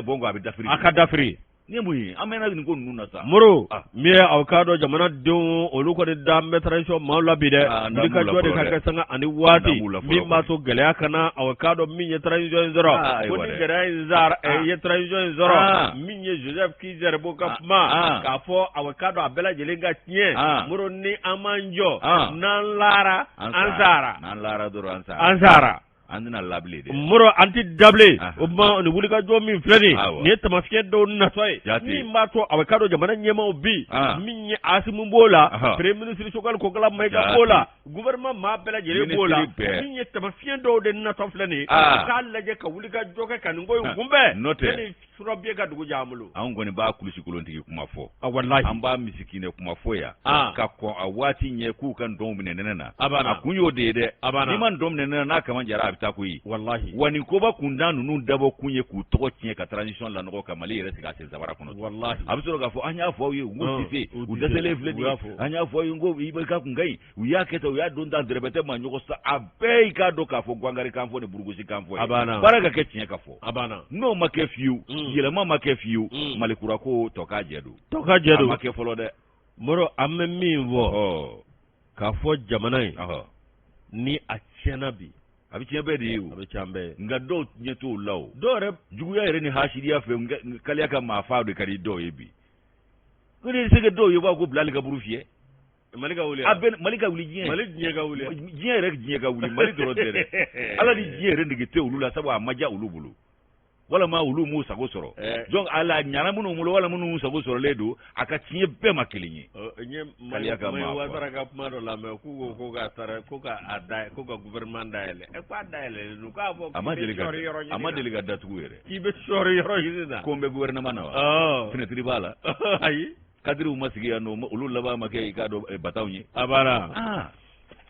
bɔn a bɛ dafiri a ka dafiri ni mun ye an mɛna nin ko ninnu na sa Moro min ye avocado jamanadenw olu kɔni da n bɛ transition maaw la bi dɛ wulikajɔ de ka kɛ sanga ani waati min b'a to gɛlɛya kana avocado min ye transition in sɔrɔ ko ni gɛlɛya in ye transition in sɔrɔ min ye Joseph Kizerbo ka kuma k'a fɔ avocado a bɛɛ lajɛlen ka tiɲɛ Moro ni an m'an jɔ n'an lara an sara n'an lara dɔrɔn an sara an tɛna labile de Moro an tɛ dabile o tuma nin wulikajɔ min filɛ nin ye tamafiɲɛ dɔw natɔ ye min b'a to avocado jamana ɲɛmaaw bi min ye Asimu b'o la premier ministre Kosogɛl Kokala Mayiga b'o la gouvernement maa bɛɛ lajɛlen b'o la min ye tamafiɲɛ dɔw de natɔ filɛ nin k'a lajɛ ka wulikajɔ kɛ ka nin ko in kunbɛn n'o tɛ Surabiye ka dugu j'an bolo an kɔni b'a kulusi kolontigi kuma fɔ walahi an b'a misikinɛ kuma fɔ yan ka kɔn a waati ɲɛ k'u ka ndɔn minɛ nɛnɛ na a kun y'o de ye dɛ n'i ma ndɔn minɛ nɛnɛ n'a kama jara a bɛ taa ko ye wallahi wa nin koba kundan ninnu dabɔ kun ye k'u tɔgɔ tiɲɛ ka transition lanɔgɔ ka Mali yɛrɛ sigi a sen sabara kɔnɔ wallahi a bɛ sɔrɔ k'a fɔ an y'a fɔ aw ye n ko Sise u dɛsɛlen filɛ nin ye an y'a fɔ aw ye n ko IBK kun ka ɲi u y'a kɛ tan u y'a don tan dɛrɛbɛtɛ ma ɲɔgɔn sa a bɛɛ i k'a dɔn k'a fɔ Gwangari kan fɔ ni Burukusi kan fɔ ye baara ka kɛ tiɲɛ ka fɔ n'o ma kɛ fiyewu yɛlɛma ma kɛ fiyewu Malikura ko tɔ k'a jɛ don a ma kɛ fɔlɔ dɛ Moro an bɛ min fɔ k'a fɔ jamana in ni a tiɲɛna bi a bɛ tiɲɛ bɛɛ de ye a bɛ tiɲɛ bɛɛ nka dɔw ɲɛ t'o la o dɔw yɛrɛ juguya yɛrɛ ni hasidiya fɛ kaliya ka maa fa de ka di dɔw ye bi ko ni se ka dɔw ye b'a ko Bilali ka buru fiyɛ Mali ka wuli Mali ka wuli diɲɛ Mali diɲɛ ka wuli diɲɛ yɛrɛ diɲɛ ka wuli Mali dɔrɔn tɛ dɛ Ala ni diɲɛ yɛrɛ nege tɛ olu la sabu a ma diya olu bolo walama olu m'u sago sɔrɔ donc a la ɲana minnu bolo wala minnu sago sɔrɔlen don a ka tiɲɛ bɛɛ ma kelen ye Mali ka Ouattara ka kuma dɔ lamɛn k'u ko k'a taara ko ka gouvernement dayɛlɛ k'a dayɛlɛ k'a fɔ a ma deli ka datugu yɛrɛ k'i bɛ sɔri yɔrɔ ɲini na ko n bɛ gouvernement na wa fenêtre b'a la ayi kadiriw ma sigi yan nɔ olu laban ma kɛ i k'a dɔn bataw ye a banna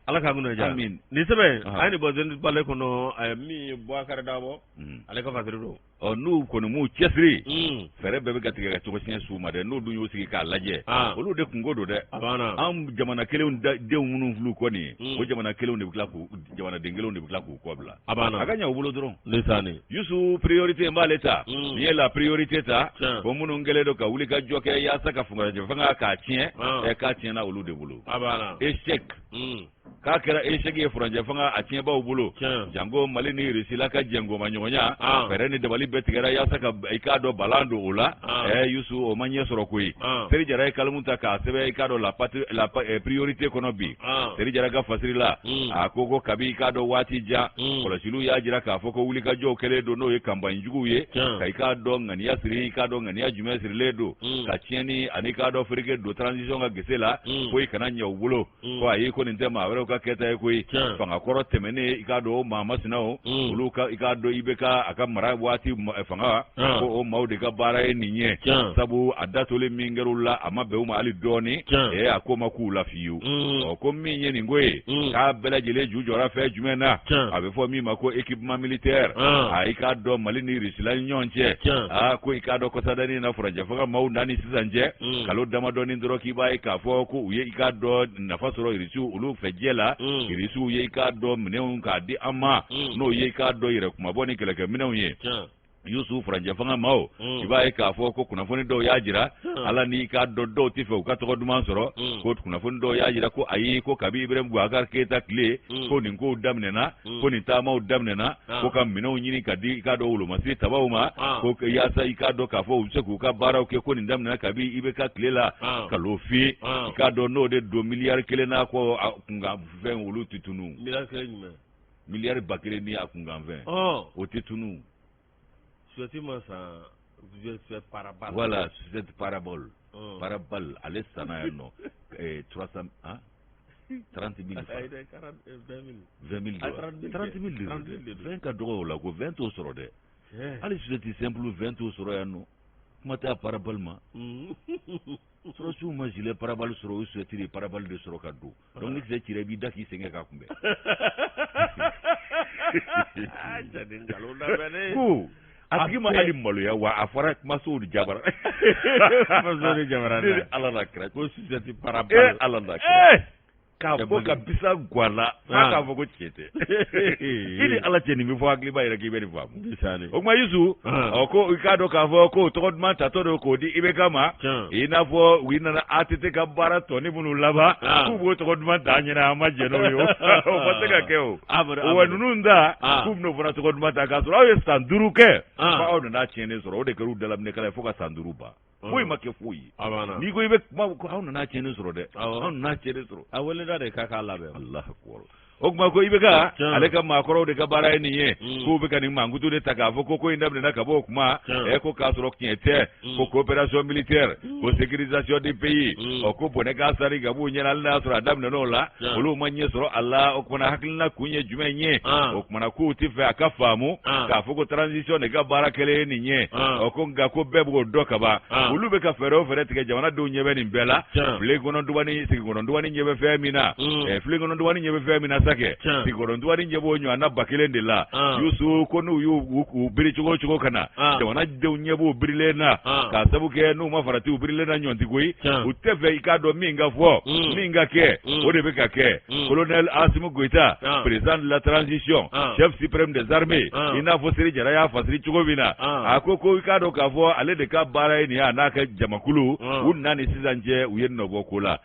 Ala k'a kunna diya nin sɛbɛn a ye nin bɔ Zenith Palais kɔnɔ min ye Boubacar Dabo ale ka fasiri don n'u kɔni m'u cɛsiri fɛɛrɛ bɛɛ bɛ ka tigɛ ka cogo siɲɛ s'u ma dɛ n'u dun y'u sigi k'a lajɛ olu de kungo don dɛ an jamana kelenw denw minnu filɛ kɔ nin ye o jamana kelenw de bɛ tila k'u jamanaden kelenw de bɛ tila k'u kɔ bila a ka ɲɛ u bolo dɔrɔn Yusu priorité n b'ale ta n'i ye la priorité ta ko minnu kɛlen don ka wuli ka jɔ kɛ yaasa ka fanga k'a tiɲɛ k'a tiɲɛna olu de bolo échec k'a kɛra échec ye furancɛ fanga a tiɲɛbaw bolo jango Mali ni Russie la ka jɛngo ma ɲɔgɔnya fɛrɛ ni dabali bɛɛ tigɛra yaasa ka i k'a dɔn balan don o la Yusu o ma ɲɛ sɔrɔ koyi Seri Jara ye kalimu ta k'a sɛbɛn i k'a dɔn la priorité kɔnɔ bi Seri Jara ka fasiri la a ko kabi i k'a dɔn waati jan kɔlɔsiliw y'a jira k'a fɔ ko wulikajɔw kɛlen don n'o ye campagne juguw ye ka i k'a dɔn ŋaniya siri i k'a dɔn ŋaniya jumɛn sirilen don ka tiɲɛni ani k'a dɔn fereke don transition ka gese la ko i kana ɲɛ u bolo ko ayi ko nin tɛ maa wɛrɛw ka kɛta ye koyi fanga kɔrɔ tɛmɛnen i k'a dɔn o maa masinaw olu i k'a dɔn i bɛ ka a ka mara waati fanga ko o maaw de ka baara ye nin ye sabu a datolen min kɛr'u la a ma bɛn u ma hali dɔɔni a ko ma k'u la fiyewu ko min ye nin ko ye k'a bɛɛ lajɛlen ju jɔra fɛn jumɛn na a bɛ fɔ min ma ko équipement militaire i k'a dɔn Mali ni Russie la ni ɲɔgɔn cɛ ko i k'a dɔn kɔsadani na furancɛ fanga maaw nani sisan cɛ kalo damadɔni dɔrɔn k'i b'a ye k'a fɔ ko u ye i k'a dɔn nafa sɔrɔ Russiw olu fɛ jɛ la Russiw ye i k'a dɔn minɛnw k'a di an ma n'o ye i k'a dɔn yɛrɛ kumabɔ ni kɛlɛkɛminɛnw ye Yusu furancɛ fanga maaw i b'a ye k'a fɔ ko kunnafoni dɔw y'a jira ala ni k'a dɔn dɔw tɛ fɛ u ka tɔgɔ duman sɔrɔ ko kunnafoni dɔw y'a jira ko ayi ko kabi Ibrahim Boubacar Keita tile ko nin kow daminɛna ko nin taamaw daminɛna ko ka minɛnw ɲini ka di i k'a dɔn wolomasiri tabaw ma ko yaasa i k'a dɔn k'a fɔ u bɛ se k'u ka baaraw kɛ ko nin daminɛna kabi IBK tile la ka l'o f'i i k'a dɔn n'o de don miliyari kelen n'a kɔ kunkan fɛn olu tɛ tunu miliyari ba kelen ni a kunkan fɛn o tɛ tunu. Parabole. Voilà, c'est parabole. Parabole, allez, ça n'a non. 300, hein? 30 000 francs. 20 000 30 000 20 cadeaux là, 20 au soro de. Allez, c'est simple, 20 au soro ya no. Comment t'as parabole ma? Soro su ma gilet parabole soro ou c'est tiré parabole de soro cadeau. Donc c'est tiré bida qui s'engage à kumbe. Ah, j'ai dit galon da bene. Agi ma ali maloya wa afara masoud jabara masoud jabara ala na kra ko sujati parabal ala na kra ka fo ka bisa gwala ka fo ko chete ili ala teni mi fo agli bayira ki beni fam bisani o ma yusu o ko ikado ka fo ko to ma ta to ko di ibe kama ina fo wina atete ka bara to ni bunu laba ku bo to ma ta nyina ma je no yo o fate ka ke o o nununda ku no fona to ma ta ka so o sanduru ke ba o na chene so o de keru dalam ne kala fo ka sanduru ba Boy make fuyi. Ni go ibe ma ko hauna na chene soro de. Hauna na chene soro. Awele da de kaka labe. Allah akbar. Ogma ko ibe ka aleka ma koro de ka bara ni ye. Ko be ka ni mangutu de taka fo ko indamne na ka bo kuma e ko ka soro kiete ko coopération militaire ko sécurisation des pays o ko bone ka sari ga bu nyala Allah soro adamne no la olu manye soro Allah o ko na hakilna kunye jumenye o kuma na ku ti fe aka famu ka fo ko transition de ka bara kele ni nye o ko ga ko bebo do ka ba olu be ka fere o fere tige jamana do nyebe ni mbela fle gono duwani sigi gono duwani nyebe fe mina fle gono duwani nyebe fe mina sake sigi gono duwani nyebe onyo ana bakele ndela yusu ko nu yu biri chugo chugo kana jamana de nyebe birile na ka sabu ke nu ma farati birile na nyonti goi utefe ikado minga fo minga ke o de be ka ke colonel Assimi Goïta président de la transition chef suprême des armées ina fo siri jara ya fasiri chugo bina akoko ikado ka fo ale de ka bara ni ana ka jamakulu unna ni sizanje uyenno bokola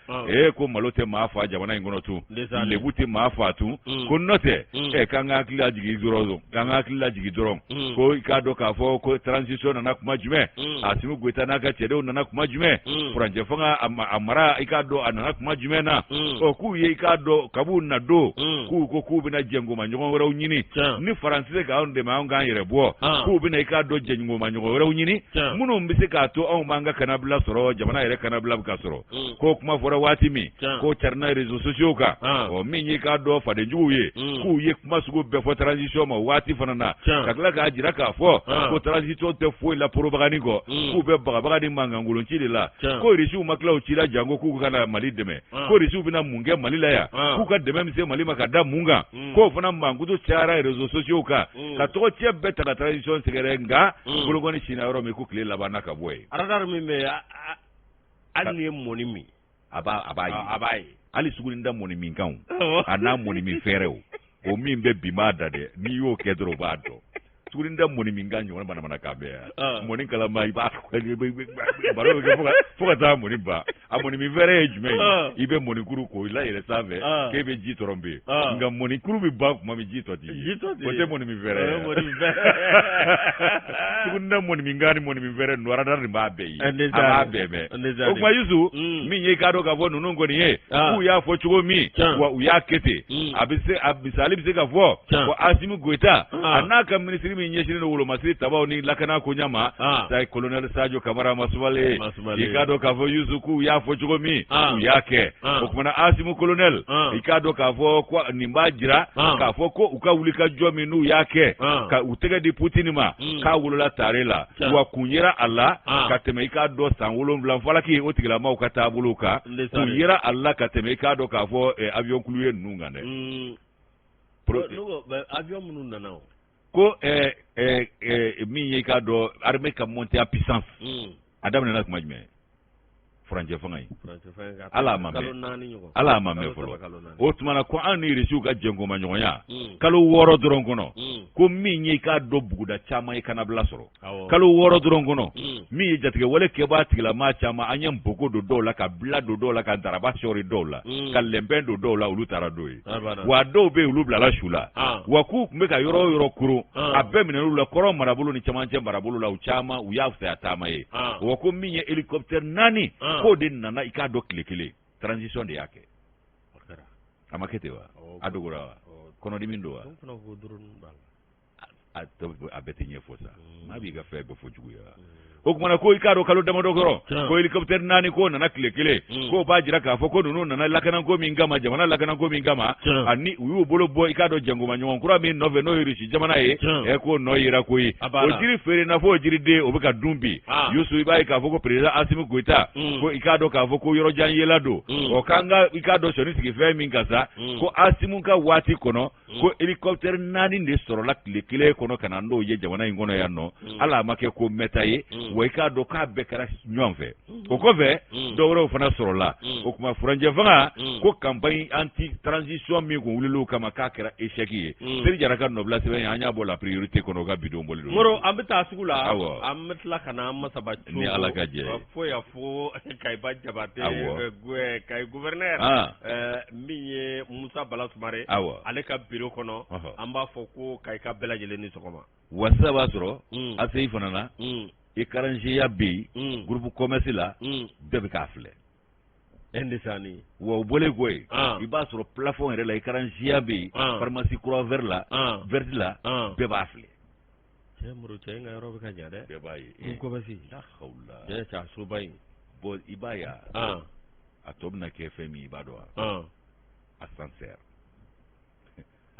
ko malote maafa jamana ingono tu lebuti maafa tu ko note kanga kila jigi dorozo kanga kila jigi doron ko ikado ka fo ko transition na kuma jume Assimi Goïta na ka chede na kuma jume franje fanga amara ikado na kuma jume na o ku ye ikado kabu na do ku bina jengo manyo wera unyini ni français ka on de ma on yere bo ku bina ikado jengo manyo wera unyini muno mbise ka to on manga kanabla soro jamana yere kanabla ka soro ko kuma fora watimi ko charna réseaux sociaux ka o minyi ka do fa de njuye ku ye kuma sugo be fo transition ma wati fanana kakla ka ajira ka fo ko transition te fo la propagande ko ku be bagani manga ngulon chile la ko risu makla o chila jango ku kana mali deme ko risu bina munge mali la ya ku ka deme mise mali makada munga ko fana mangudo chara réseaux sociaux ka to tie beta ka transition segerenga bulugoni china euro me ku kle la bana ka boy aradar mi me ani moni mi abai ali sugulinda moni mi kan ana moni mi fereo o mi be bimada de ni yo kedro bado sugulinda moni mi ganyo wana bana ka be moni kala mai ba baro ke foka ta moni ba a mɔni min fɛrɛ ye jumɛn ye i bɛ mɔnikuru ko i la yɛrɛ sanfɛ k'e bɛ ji tromper nka mɔnikuru bɛ ban kuma min ji tɔ tɛ ye o tɛ mɔni min fɛrɛ ye tuguni ne mɔni min kan ni mɔni min fɛrɛ nuwaradara nin b'a bɛɛ ye a b'a bɛɛ mɛn o tuma Yusu min ye i k'a dɔn k'a fɔ ninnu kɔni ye k'u y'a fɔ cogo min wa u y'a kɛ ten a misali bɛ se ka fɔ ko Asimi Goyita a n'a ka minisiri min ɲɛsinnen don wolomasiri tabaw ni lakana koɲa ma colonel Sadio Kamara Masubale i k'a dɔn k'a fɔ Yusu k'u y'a fɔ cogo min u y'a kɛ o kumana Asimi colonel i k'a dɔn k'a fɔ ko nin b'a jira k'a fɔ ko u ka wuli ka jɔ min n'u y'a kɛ ka u tɛgɛ di Putini ma k'a wolola tare la wa kun yera a la ka tɛmɛ i k'a dɔn san 7 falaki o tigilamaw ka taabolo kan kun yera a la ka tɛmɛ i k'a dɔn k'a fɔ avion kulu ye ninnu kan dɛ avion minnu nana ko min ye i k'a dɔn armée ka monter en puissance a daminɛna tuma jumɛn furancɛ fanga ye ala ma mɛn fɔlɔ o tumana ko an ni Rusiw ka jɛngoma ɲɔgɔnya kalo 6 dɔrɔn kɔnɔ ko min ye i k'a dɔn buguda caman ye kanabila sɔrɔ kalo 6 dɔrɔn kɔnɔ min ye jatigɛ wale kɛbaa tigilama caman an ye npogo don dɔw la ka bila don dɔw la ka daraba sɔri dɔw la ka lɛnpɛn don dɔw la olu taara dɔw ye wa dɔw bɛ olu bilala su la wa k'u tun bɛ ka yɔrɔ o yɔrɔ kuru a bɛɛ minɛn'u la kɔrɔ marabolo ni camancɛ marabolo la u caman u y'a fisaya taama ye wa ko min ye hélicoptère 4 k'o de nana i k'a dɔn tile kelen transition de y'a kɛ a ma kɛ ten wa a dogora wa kɔnɔdimi don wa a bɛɛ tɛ ɲɛfɔ sa maa b'i ka fɛn bɛɛ fɔ juguya o kumana ko i k'a dɔn kalo damadɔ kɔrɔ ko hélicoptère 4 k'o nana tile kelen k'o b'a jira k'a fɔ ko ninnu nana lakanako min kama jamana lakanako min kama ani u y'u bolo bɔ i k'a dɔn jangoma ɲɔgɔn kura min nɔfɛ n'o ye Rusi jamana ye k'o nɔ yera koyi o jiri feere na fɔ o jiriden o bɛ ka dun bi Yusu i b'a ye k'a fɔ ko président Asimi Goyita ko i k'a dɔn k'a fɔ ko yɔrɔjan yela don o k'an ka i k'a dɔn sɔni sigi fɛn min kan sa ko Asimu ka waati kɔnɔ ko hélicoptère 4 de sɔrɔla tile kelen kɔnɔ ka na n'o ye jamana in kɔnɔ yan nɔ hali a ma kɛ ko mɛta ye wa i k'a dɔn k'a bɛɛ kɛra ɲɔgɔn fɛ o kɔfɛ dɔw wɛrɛw fana sɔrɔla o kuma furancɛ fanga ko campagne anti transition min kun wulil'o kama k'a kɛra échec ye Seri Jara ka nɔbila sɛbɛn an y'a bɔ la priorité kɔnɔ o ka bidon boli don Moro an bɛ taa sugu la an bɛ tila ka na an masaba ni Ala ka jɛ fo ya fo Kayiba Jabate Kayi gouverneur min ye Musa Bala Sumare ale ka bureau kɔnɔ an b'a fɔ ko Kayi ka bɛɛ lajɛlen ni sɔgɔma wa sisan b'a sɔrɔ ACI fana na étranger bɛ yen groupe commerce la bɛɛ bɛ k'a filɛ indesani wa o bɔlen kɔ yen i b'a sɔrɔ plafond yɛrɛ la étranger bɛ yen pharmacie kura vert la bɛɛ b'a filɛ cɛ Moro cɛ in ka yɔrɔ bɛ ka ɲa dɛ bɛɛ b'a ye groupe commerce cɛ cɛ soba in bon i b'a ye a tɔ bɛna kɛ fɛn min i b'a dɔn wa ascenseur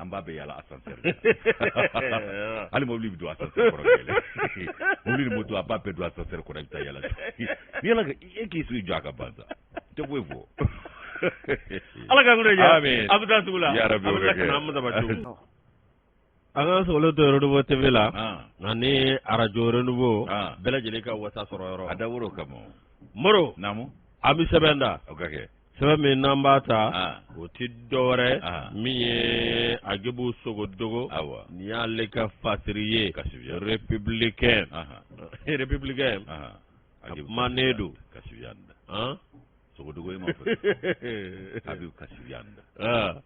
an b'a bɛɛ yala ascenseur hali mobili bɛ don ascenseur kɔrɔ yɛlɛ mobili ni moto a b'a bɛɛ don ascenseur kɔrɔ i bɛ taa yala ni yala e k'i sigi jɔ a ka ban sa tɛ foyi fɔ Ala ka ŋunɛ jɛ amin a bɛ taa sugu la ya rabbi a bɛ tila ka na an ma daba cogo an ka sɔgɔlen to Renouveau TV la ani radio Renouveau bɛɛ lajɛlen ka wasa sɔrɔ yɔrɔ a dabɔra o kama Moro naamu an bɛ sɛbɛn da o ka kɛ sɛbɛn min n'an b'a ta o tɛ dɔwɛrɛ min ye Agibu Sogodogo nin y'ale ka fasiri ye républicain républicain manen don Sogodogo ye ma fɔ Agibu Kasiviyanda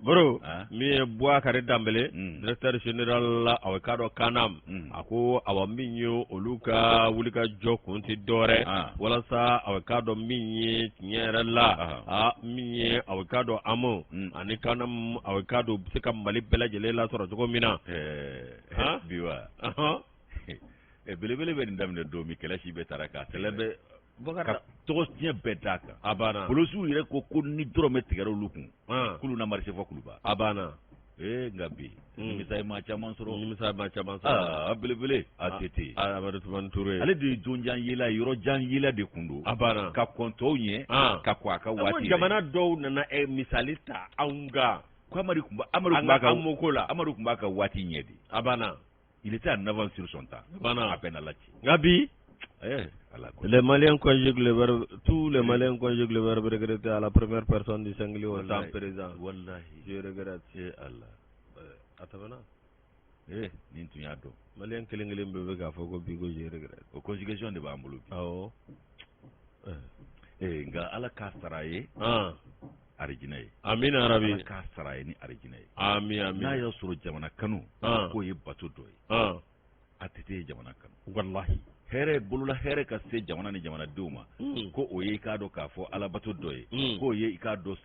Bro min ye Bouakari Dambele directeur général la aw ka dɔn Kanam a ko awa min ye olu ka wuli ka jɔ kun tɛ dɔwɛrɛ walasa aw ka dɔn min ye tiɲɛ yɛrɛ la min ye aw ka dɔn Amo ani Kanam aw ka dɔn bɛ se ka Mali bɛɛ lajɛlen lasɔrɔ cogo min na bi wa belebele bɛ nin daminɛ don min kɛlɛ si bɛɛ taara k'a kɛlɛ bɛ ka tɔgɔ tiɲɛ bɛɛ d'a kan a banna polisiw yɛrɛ ko ni dɔrɔmɛ tigɛra olu kun k'olu na marché fɔ Kuluba a banna nka bi nimisa ye maa caman sɔrɔ a belebele a tɛ ten Amadu Tumani Ture ale de ye jonjan yela yɔrɔjan yela de kun don a banna ka kɔn tɔw ɲɛ ka kɔn a ka waati jamana dɔw nana misali ta anw kan ko Amadu tun b'a ka waati ɲɛ de a banna il était en avance sur son temps banna a peine à la ci nka bi les Maliens conjuguent le verbe, tous les Maliens conjuguent le verbe regretter à la première personne du singulier au temps présent. Wallahi, je regrette. Allah. Atamana. Nin tun y'a dɔn. Malien kelen bɛɛ bɛ k'a fɔ ko bi ko je regrette. O conjugation de b'an bolo bi. Awɔ. nga ala ka saraye arjina ye amina rabbi ala ka saraye ni arjina ye amin na ya suru jamana kanu ko ye bato do ye atete jamana kanu wallahi here bulula here ka se jamana ni jamana duma ko o ye ka do ka fo ala bato do ye ko ye ka do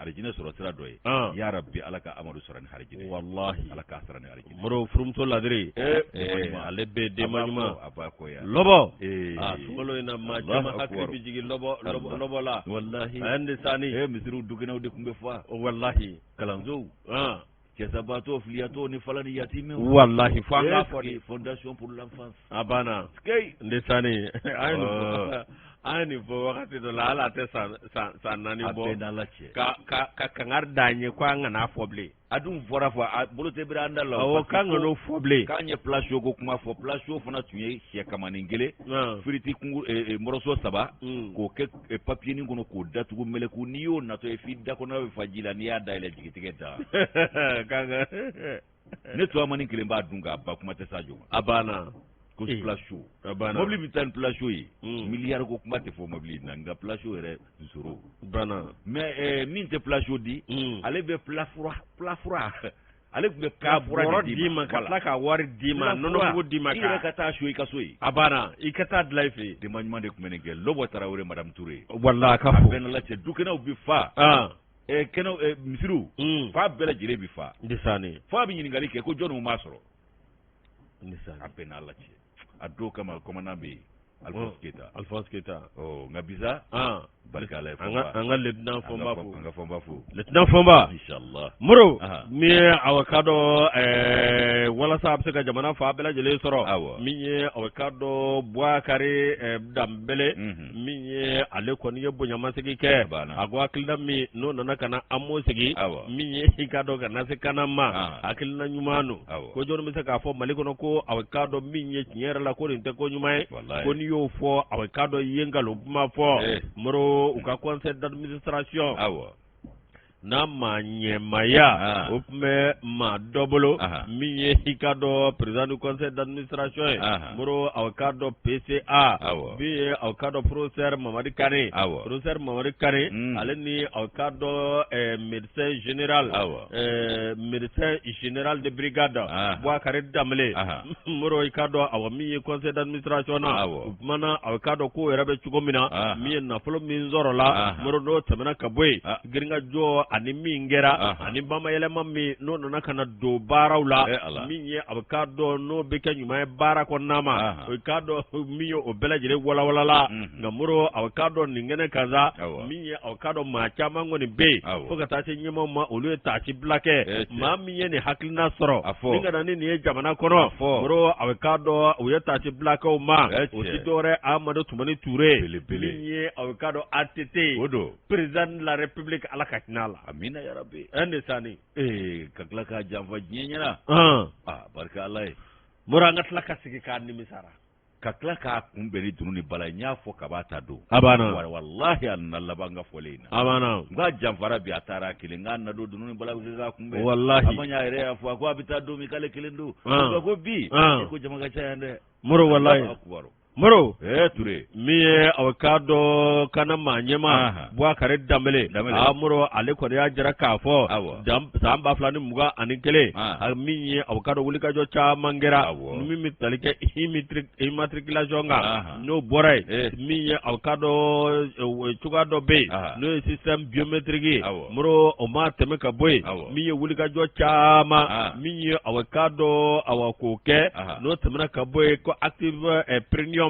arjina soro sira do ye ya rabbi ala ka amadu sorani harjina wallahi ala ka sarani arjina moro frumto ladri ale be de manuma abako ya lobo sungolo ina ma jama hakri bi jigi lobo la wallahi ande sani misiru dugena de kumbe fa wallahi kalanzo Kesabato filiato ni falani yatime wallahi fanga fondation pour l'enfance abana skei ndesani ani bo wakati do la ala te sa nani bo ka kangar danye kwa ngana foble adum fora fo bolote bira andala o kanga no foble kanye place go kuma fo place fo na tunye che kamani ngele firiti kungu moroso saba ko ke papier ni ngono ko datugo mele ko niyo na to e fidda ko na fajila ni ada ile jigitigeta kanga ne to amani ngele mba dunga ba kuma te sajo abana ko place show abana mobili bitan place show yi milliard ko kuma te fo mobili nanga place show re zoro bana mais min te place show di ale be plafura ale be ka fura di ma kala ka wari di ma nono ko di ma ka ka ta show ka soyi abana ikata life de manuma de kumene gel lobo tarawre madame Touré wallahi ka fu ben la te dukena bi fa keno misiru fa bela jire bi fa ndisani fa bi nyingali ke ko jonu ma soro ndisani apena la ci ado kama komanabe Alphonse Keita ngabisa barka la anga lieutenant Fomba fu lieutenant Fomba inshallah muro mi awakado wala sa abseka jamana fa bela jele soro mi awakado Boakari Dambele mi ale koni ye bonya masigi ke agwa kilda mi no nana kana amosigi mi hikado kana se kana ma akilna nyumano ko jonu mi se ka fo maliko no ko awakado mi nyera la ko nte ko nyumai ko ni yo fo awakado yengalo ma fo muro uka conseil d'administration na manyemaya upme ma dobolo miye hikado président du conseil d'administration muro awkado PCA biye awkado professeur Mamadi Kane professeur Mamadi Kane aleni awkado médecin général de brigade Boakari Dambele muro hikado awamiye conseil d'administration na upmana awkado ko yerabe chugomina miye na folo minzoro la muro do tamana kabwe giringa jo ani mingera ani bama yelema mi no nana kana do barawla minye abakado no beka nyuma bara ko nama abakado miyo obelajire wala wala la ngamuro abakado ningene kaza minye abakado ma chama ngoni be foka tache nyima ma olu tachi blake ma minye ni haklina soro ninga nani ni jamana kono muro abakado uya tachi blake o ma osidore Amadou Toumani Touré minye abakado ATT président de la République ala katinala amina ya rabbi ande sani kakla ka jamfa nyenyana barka Allah mura ngatla ka sigi ka ni misara kakla ka kumberi dununi bala nya fo kabata do abana wallahi annalla banga folena abana nga jamfara bi atara kilinga na do dununi bala ga kumbe wallahi abanya ire afwa ko abita do mikale kilindu ko bi ko jamaga chayande muro wallahi moro Touré miye awkado kana manyema Boakari Dambele moro ale ko ya jara kafo samba flani muga anikele miye awkado wulika jo cha mangera mi mitalike immatriculation nga no boray miye awkado chugado be no système biométrique moro o ma temeka boy miye wulika jo cha ma miye awkado awakoke no temena ka boy ko active premium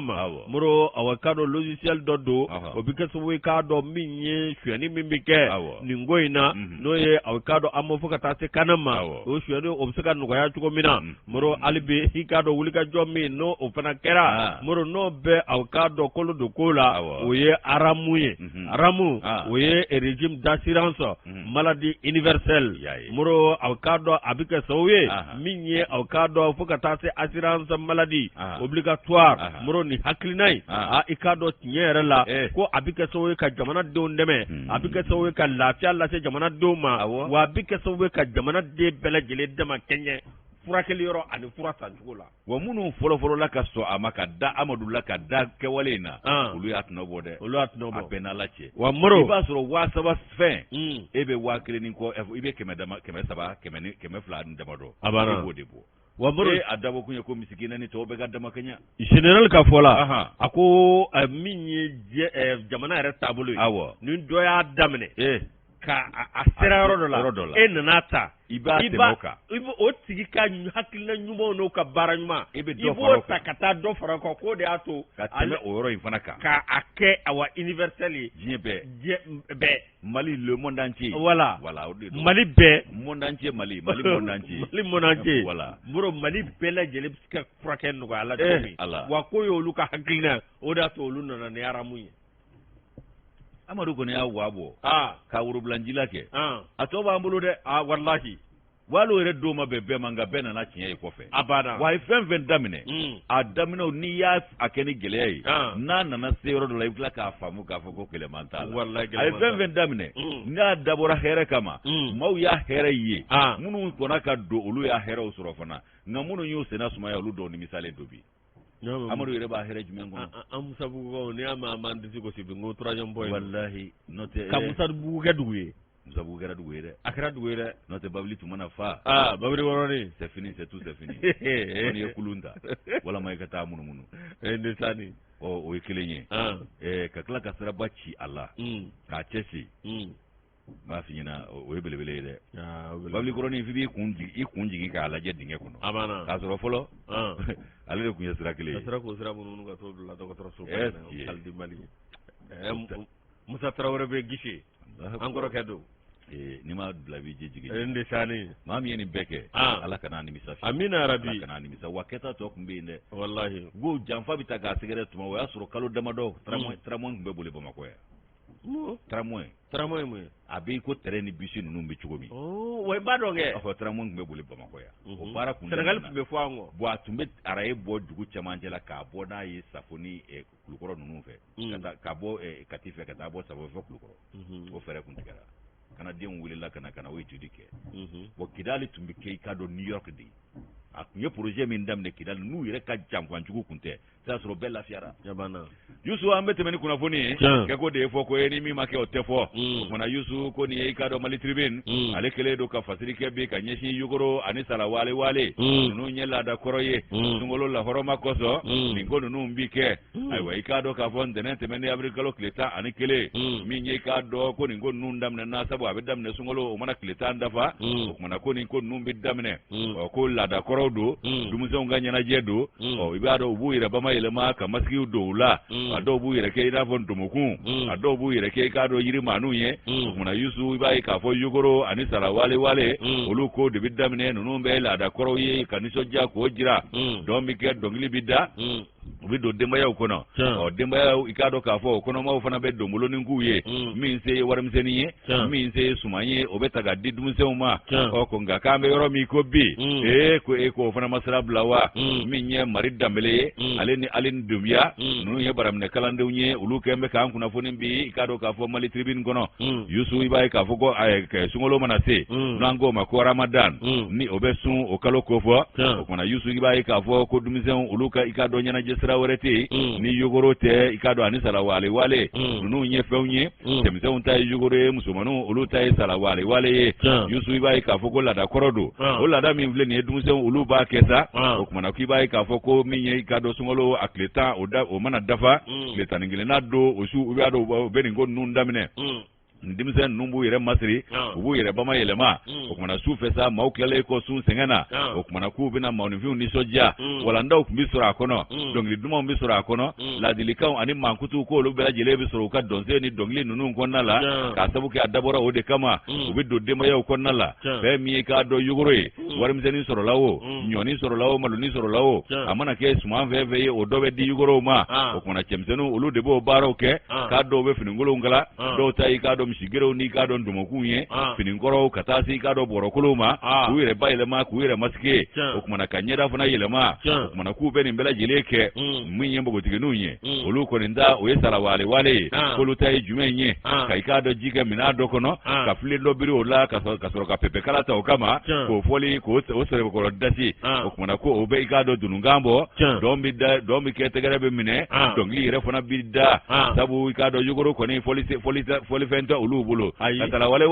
muro awakado logiciel dodo obikeso we kado minye shwani mimike ningoina noye awakado amofoka tase kanama o shwani obseka nugaya chuko mina muro alibi hikado wulika jomi no ofana kera muro no be awakado kolo do kola oye aramuye aramu oye régime d'assurance maladie universelle muro awakado abikeso we minye awakado foka tase assurance maladie obligatoire muro ni haklinai ikado tinyere la ko abike sowe ka jamana do ndeme abike sowe ka lafiya la se jamana do ma wa abike sowe ka jamana de bela jele dama kenye furakɛli yɔrɔ ani fura sancogo la wa minnu fɔlɔfɔlɔ la ka sɔn a ma ka da Amadu la ka da kɛwale in na olu y'a tɔnɔ bɔ dɛ a bɛɛ n'Ala cɛ wa Moro i b'a sɔrɔ 7,000 fɛn e bɛ 1,000 ni kɔ i bɛ 100 300 200 ni damadɔ i b'o de bɔ wa Moro a dabɔ kun ye ko misikina ni tɔw bɛ ka dama kɛɲɛ général ka fɔ la a ko min ye jamana yɛrɛ taabolo ye awɔ ni dɔ y'a daminɛ ka a sera yɔrɔ dɔ la e nana ta i b'a tɛmɛ o kan i bɛ o tigi ka hakilina ɲumanw n'o ka baara ɲuman i b'o ta ka taa dɔ fara kan k'o de y'a to ka tɛmɛ o yɔrɔ in fana kan k'a kɛ awa universel ye diɲɛ bɛɛ Mali le monde entier voilà o de don Mali bɛɛ monde entier Mali monde entier Mali monde entier voilà Moro Mali bɛɛ lajɛlen bɛ se ka furakɛ nɔgɔya la cogo min wa ko ye olu ka hakilina o de y'a to olu nana ni aramu ye Amadu kɔni y'a wa bɔ ka worobilanjila kɛ a tɔ b'an bolo dɛ wallahi walo yɛrɛ don ma bɛn bɛɛ ma nka bɛɛ nana tiɲɛ ye kɔfɛ abada wa a ye fɛn fɛn daminɛ a daminɛw n'i y'a kɛ ni gɛlɛya ye n'a nana se yɔrɔ dɔ la i bɛ tila k'a faamu k'a fɔ ko kɛlɛman t'a la a ye fɛn fɛn daminɛ n'a dabɔra hɛrɛ kama maaw y'a hɛrɛ ye minnu kɔnna ka don olu y'a hɛrɛw sɔrɔ fana nka minnu y'u senna sumaya olu dɔw nimisalen do bi Amadu yɛrɛ b'a hɛrɛ jumɛn kɔnɔ an Musa Bugukaw n'i y'a mɛn an b'an disi gosi bi n ko troisième point wallahi n'o tɛ ka Musa Bugu kɛ dugu ye Musa Bugu kɛra dugu ye dɛ a kɛra dugu ye dɛ n'o tɛ Babili tun mana fa Babili wɔɔrɔnin c'est fini c'est tout c'est fini ko n'i ye kulun ta walama i ka taa munumunu ndesaani o ye kelen ye ka tila ka siraba ci a la k'a cɛsiri n b'a f'i ɲɛna o ye belebele ye dɛ Babili kɔrɔnin f'i b'i kun jigin k'a lajɛ dingɛ kɔnɔ k'a sɔrɔ fɔlɔ ale de tun ye sira kelen ye ka sira k'o sira munumunu ka t'o bila dɔgɔtɔrɔso Kalidi Mali Musa Tarawele bɛ gise an kɔrɔkɛ don n'i ma bila b'i je jigin ndesaani maa min ye nin bɛɛ kɛ Ala kana nimisa fiyewu amina yarabi Ala kana nimisa wa kɛta tɔ tun bɛ yen dɛ wallahi ko janfa bɛ ta k'a sɛgɛrɛ tuma o y'a sɔrɔ kalo damadɔ tramway tun bɛ boli Bamakɔ yan tramway ye mun ye a bɛ ko terrain ni bisi ninnu bɛ cogo min wa i b'a dɔn kɛ a fɔ tramway tun bɛ boli Bamakɔ yan o baara kun Sénégal tun bɛ fɔ an kɔ bon a tun bɛ araye bɔ dugu cɛmancɛ la k'a bɔ n'a ye Safo ni Kulukɔrɔ ninnu fɛ ka bɔ Kati fɛ ka taa bɔ Safo fɛ Kulukɔrɔ o fɛɛrɛ kun tigɛra kana denw welela ka na o étude kɛ bon Kidali tun bɛ kɛ i ka dɔn New York de a tun ye projet min daminɛ Kidali n'u yɛrɛ ka janfanjugu kun tɛ sisan sɔrɔ bɛɛ lafiyara Yusu an bɛ tɛmɛ ni kunnafoni ye kɛ ko de ye fɔ ko ni min ma kɛ o tɛ fɔ o kumana Yusu ko nin ye i ka dɔn Mali Tribune ale kɛlen don ka fasiri kɛ bi ka ɲɛsin Yogoro ani Sala Wale ninnu ɲɛ laada kɔrɔ ye sunkalo lahɔrɔma kɔsɔn nin ko ninnu bi kɛ ayiwa i k'a dɔn k'a fɔ ntɛnɛn tɛmɛnen avril kalo tile 11 min ye i k'a dɔn ko nin ko ninnu daminɛna sabu a bɛ daminɛ sunkalo o mana tile 10 dafa o kumana ko nin ko ninnu bɛ daminɛ ko laada kɔrɔw don dumusɛnw ka ɲɛnajɛ don i b'a dɔn u b'u yɛrɛ bama yɛlɛma ka masigiw don u la a dɔw b'u yɛrɛ kɛ i n'a fɔ ntomokun a dɔw b'u yɛrɛ kɛ i k'a dɔn yirimaninw ye o kumana Yusu i b'a ye k'a fɔ Yogoro ani Sala Wale olu ko de bɛ daminɛ ninnu bɛ laada kɔrɔw ye ka nisɔndiya k'o jira dɔn bɛ kɛ dɔnkili bɛ da u bɛ don denbayaw kɔnɔ denbayaw i k'a dɔn k'a fɔ o kɔnɔmaw fana bɛ donbolonin k'u ye min se ye warimisɛnnin ye min se ye suman ye o bɛ ta ka di dumusɛnw ma ko nka k'an bɛ yɔrɔ min ko bi ko e ko o fana ma sira bila wa min ye Mari Danbele ye ale ni Aline Dunbiya ninnu ye baraminɛ kalandenw ye olu kɛn bɛ k'an kunnafoni bi i k'a dɔn k'a fɔ Mali Tribune kɔnɔ Yusu i b'a ye k'a fɔ ko sunkalo mana se n'an k'o ma ko Ramadan ni o bɛ sun o kalo ko fɔ o kumana Yusu i b'a ye k'a fɔ ko dumusɛnw olu ka i k'a dɔn ɲɛnajɛ sira wɛrɛ tɛ yen ni Yogoro tɛ i k'a dɔn ani Sala Wale ninnu ye fɛnw ye cɛmisɛnw ta ye Yogoro ye musomaninw olu ta ye Sala Wale ye Yusu i b'a ye k'a fɔ ko laada kɔrɔ don o laada min filɛ nin ye dumusɛnw olu b'a kɛ sa o kumana k'i b'a ye k'a fɔ ko min ye i k'a dɔn sunkalo a tile 10 o mana dafa tile 11 don o su u b'a dɔn u bɛ nin ko ninnu daminɛ denmisɛn ninnu b'u yɛrɛ masiri u b'u yɛrɛ bama yɛlɛma o kumana su fɛ sa maaw tilalen kɔ sun sɛgɛn na o kumana k'u bɛna mɔgɔninfinw nisɔndiya walandaw tun bɛ sɔrɔ a kɔnɔ dɔnkili dumanw bɛ sɔrɔ a kɔnɔ ladilikanw ani mankutuw k'olu bɛɛ lajɛlen bɛ sɔrɔ u ka dɔnsɛ ni dɔnkili ninnu kɔnɔna la k'a sabu kɛ a dabɔra o de kama u bɛ don denbayaw kɔnɔna la fɛn min ye k'a dɔn Yogoro ye warimisɛnnin sɔrɔla o ɲɔni sɔrɔla o malonin sɔrɔla o a mana kɛ suman fɛn fɛn ye o dɔ bɛ di Yogorow ma o kumana cɛmisɛnninw olu de b'o baaraw kɛ k'a dɔw bɛ finikolonw kala dɔw ta i k'a dɔn misigero ni ka don dumo kunye finin koro katasi ka do boro kuluma ku yere baylema ku yere maske o kuma na kanyera fana yelema o kuma na ku be ni bela jileke mun yembo gotike nunye olu ko ninda o yesala wale ko lu tay jumenye kai ka do jige mina do kono ka fili do biri ola ka soro ka pepe kala ta o kama ko foli ko o sere ko dasi o kuma na ko o be ka do dunungambo do mi kete garebe mine dongi yere fana bidda sabu ka do yugoro ko ni foli fento olu bulu katala wale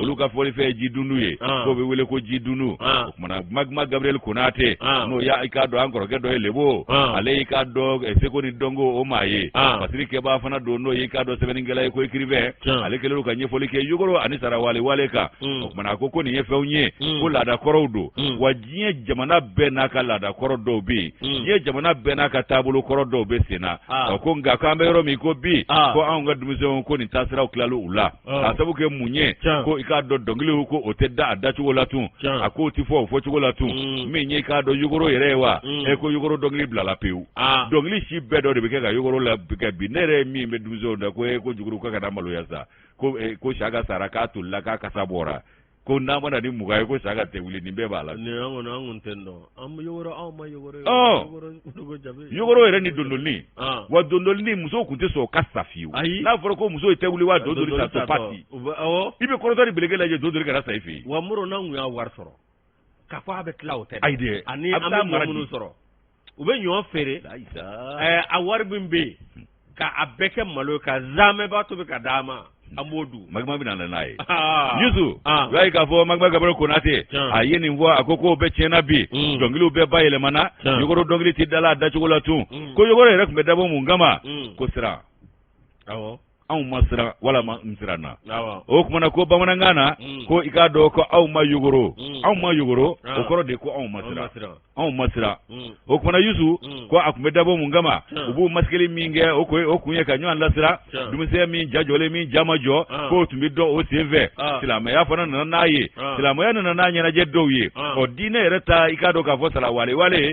olu ka foli fe jidunu ko be wele ko jidunu mana magma Gabriel Konate no ya ka do ankoro ke do lebo ale ka do seko ni dongo o maye pasiri ke ba fana do no yi ka do sebeni ngela ko écrivain ale ke lu ka nye foli ke yugoro ani sara wale ka mana ko ni ye fewnye ko la da korodo wajie jamana be na ka la da korodo bi ye jamana be na ka tabulu korodo be sena ko nga ka mbero mi ko bi ko an ga dumiso ko ni tasira o klalo ula asabu ke munye ko ika do dongile ko o tedda adachu wala tun ako ti fo chugola tun mi nye ka do yugoro yerewa e ko yugoro dongile blala peu dongile shi bedo de be ka yugoro la be binere mi me dumiso da ko e ko yugoro ka da malo yasa ko shaga saraka tulla ka kasabora ko na mana ni mugaye ko shaga te wuli ni be bala ne angon tendo am yugoro ma yugoro yugoro ere ni dondolni wa dondolni muso kunte so kasafiu na foro ko muso ite wuli wa dondoli sa to pati ibe ko tori bilegela je dondoli ka saifi wa muro na ngu ya war soro ka fa be klaw te aide ani am munu soro ube nyo fere a war bimbe ka abeke malo ka zame ba to be ka dama amodu magma bi nan nae yuzu wai ka fo magma Gabriel Konate ayeni vo akoko be chena bi dongili be bayele mana yogoro dongili ti dala da chugola tun ko yogoro rek be dabo mungama ko sira aw masira wala ma msirana o kuma na ko bamana ngana ko ikado ko aw ma yugoro o koro de ko aw masira o kuma na yusu ko akume dabo mungama ubu maskeli minge o kunye ka nyon lasira dumise mi jajole mi jamajo ko tumbi do o seve silama ya fana na naye silama ya na nanya na jeddoye o dine reta ikado ka fo sala wale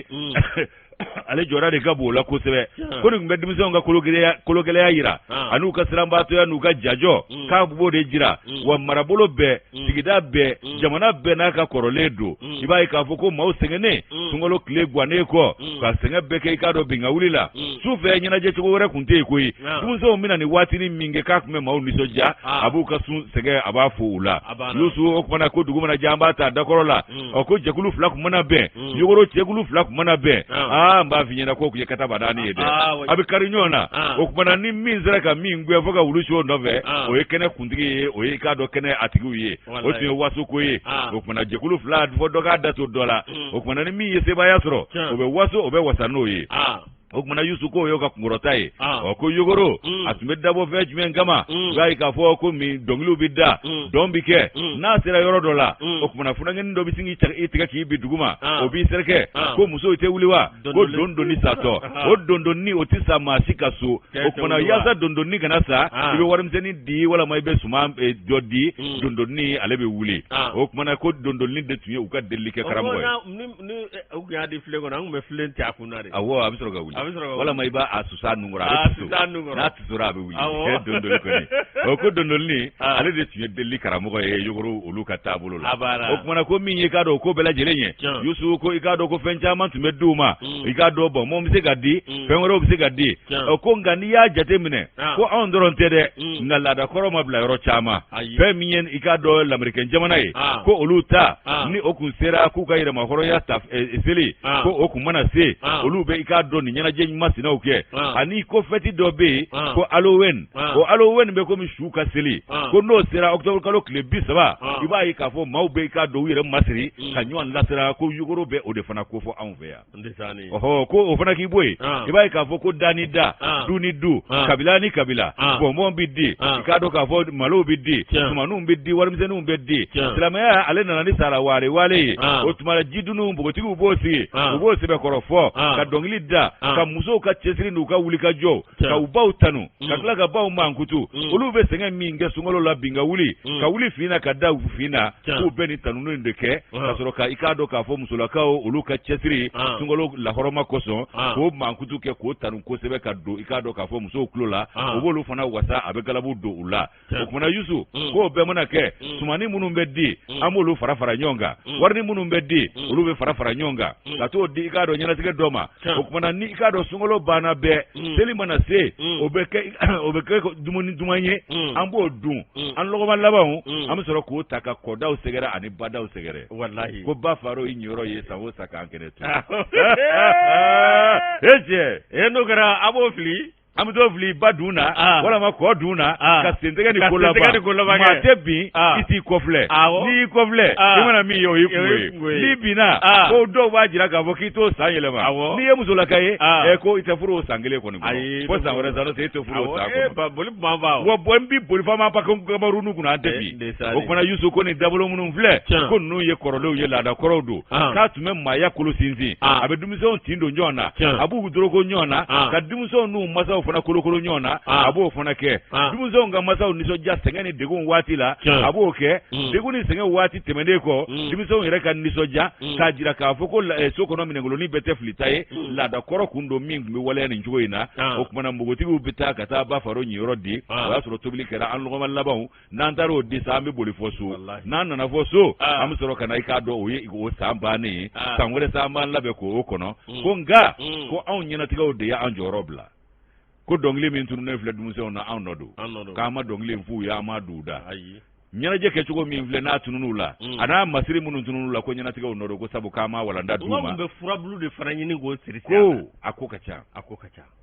ale jora de gabo la ko sebe ko ni mbeddi mi songa kologele ya yira anu ka siramba to ya nuka jajo ka bubo de jira wa marabolo be sigida be jamana be na ka koroledo ibai ka foko ma usengene tungolo kle gwane ko ka senge be ke ka do binga wulila sufe nyina je to wore kunte ko yi dumso mina ni watini minge ka kume ma uni soja abu ka sun senge abafu ula yusu okwana ko duguma na jamba ta dakorola ko jekulu flak mana be yogoro jekulu flak mana be mba finyena ko kuye kata badani yede abi karinyona okubana ni minzira ka mingwe foka ulusho nove o yekene kundigi o yekado kene atiguye o tiyo wasuko ye okubana jekulu flad fodoka dato dola okubana ni mi yeseba yasro obe waso obe wasano ye okmana yusuko yoga kungrotai ko yogoro asmedda bo vej men gama gai ka fo ko mi donglu bidda dombike na sera yoro dola okmana funangen do bisingi itiga ki biduguma obi serke ko muso ite wuliwa ko dondo ni sato o dondo ni otisa masika so okmana yaza dondo ni ganasa ibe warimseni di wala mai be suma jodi dondo ni alebe wuli okmana ko dondo ni de tuye uka delike karambo ni uga di flego na ngume flenti akunare awo abisoro ga wuli wala mai ba asusa nungura na tsura be wuli dondol ko ni o ko dondol ni ale de tuye deli karamo e yogoro uluka tabulo la o kuma ko min yika do ko bela jelenye yusu ko ikado ko fencha man tume duma ikado bo mom se gadi fenworo bi se gadi o ko ngani ya jate mine ko on doron tede ngala da koro mabla yoro chama femien ikado l'american jamanae ko oluta ni okunsera ku kayira mahoro ya staff eseli ko okumana se olube ikado ni nyana je masina oke ani ko feti dobe ko Halloween be ko mi shuka seli ko no sera october kalo klebi saba iba yi ka fo maube ka do yire masiri kanyon lasera ko yugoro be o de fana ko fo anveya ndesani oho ko o fana ki boy iba yi ka fo ko dani da duni du kabila ni kabila bo mo biddi ka do ka fo malo biddi tumanu biddi warmzenu biddi islamaya alena ni sara wale o tumara jidunu mbogotigu bosi be korofo ka dongli da ka musow ka cɛsiri n'u ka wuli ka jɔ ka u baw tanu ka tila ka baw mankutu olu bɛ sɛgɛn min kɛ sunkalo la bin ka wuli finna ka da finna k'u bɛɛ ni tanunu de kɛ ka sɔrɔ ka i k'a dɔn k'a fɔ musolakaw olu ka cɛsiri sunkalo lahɔrɔma kosɔn k'o mankutu kɛ k'o tanu kosɛbɛ ka don i k'a dɔn k'a fɔ musow tulo la o b'olu fana wasa a bɛ galabu don u la o kumana Yusu k'o bɛɛ mana kɛ sumani minnu bɛ di an b'olu fara fara ɲɔgɔn kan warini minnu bɛ di olu bɛ fara fara ɲɔgɔn kan ka t'o di i k'a dɔn ɲɛnatigɛ dɔ ma o kumana ni i k'a dɔn sunkalo banna bɛɛ seli mana se o bɛ kɛ dumuni duman ye an b'o dun an lɔgɔma labanw an bɛ sɔrɔ k'o ta ka kɔdaw sɛgɛrɛ ani badaw sɛgɛrɛ wallahi ko ba faro i ɲɔrɔ ye san o san k'an kɛnɛ to cɛ n'o kɛra a b'o fili an bɛ t'o fili ba dun na walama kɔ dun na ka sentɛgɛ ni ko laban maa tɛ bin i t'i kɔfilɛ n'i y'i kɔfilɛ i mana min ye o y'i kungo ye n'i binna ko dɔw b'a jira k'a fɔ k'i t'o san yɛlɛma n'i ye musolaka ye ko i tɛ furu o san kelen kɔni kɔnɔ fo san wɛrɛ san n'o tɛ i tɛ furu o san kɔnɔ wa n bi boli fɔ an b'a pa kabaru kunna an tɛ bin o kumana Yusu ko nin dabolo minnu filɛ ko ninnu ye kɔrɔlenw ye laada kɔrɔw don k'a tun bɛ maaya kolo sinsin a bɛ denmisɛnw tin don ɲɔgɔn na a b'u doroko ɲɔgɔn na ka denmisɛnw n'u masaw fana kolokolo ɲɔgɔn na a b'o fana kɛ denmisɛnw ka masaw nisɔndiya sɛgɛn ni degun waati la a b'o kɛ degun ni sɛgɛn waati tɛmɛnen kɔ denmisɛnw yɛrɛ ka nisɔndiya k'a jira k'a fɔ ko so kɔnɔ minɛnkolonin bɛɛ tɛ filita ye laada kɔrɔ kun don min tun bɛ waleya nin cogo in na o kumana npogotigiw bɛ taa ka taa ba faro ɲiyɔrɔ di o y'a sɔrɔ tobili kɛra an lɔgɔma labanw n'an taara o di sa an bɛ boli fɔ so n'an nana fɔ so an bɛ sɔrɔ ka na i k'a dɔn o ye o san bannen ye san wɛrɛ sa an b'an labɛn k'o kɔnɔ ko nka ko anw ɲɛnatigɛw de y'an jɔyɔrɔ bila ko dɔnkili min tununnen filɛ denmisɛnw na anw nɔ don k'an ma dɔnkili in f'u ye an ma d'u da ɲɛnajɛ kɛcogo min filɛ n'a tunun'u la a n'a masiri minnu tunun'u la ko ɲɛnatigɛw nɔ don ko sabu k'an ma walanda d'u ma n bɛ furabulu de fana ɲini k'o siri ko a ko ka ca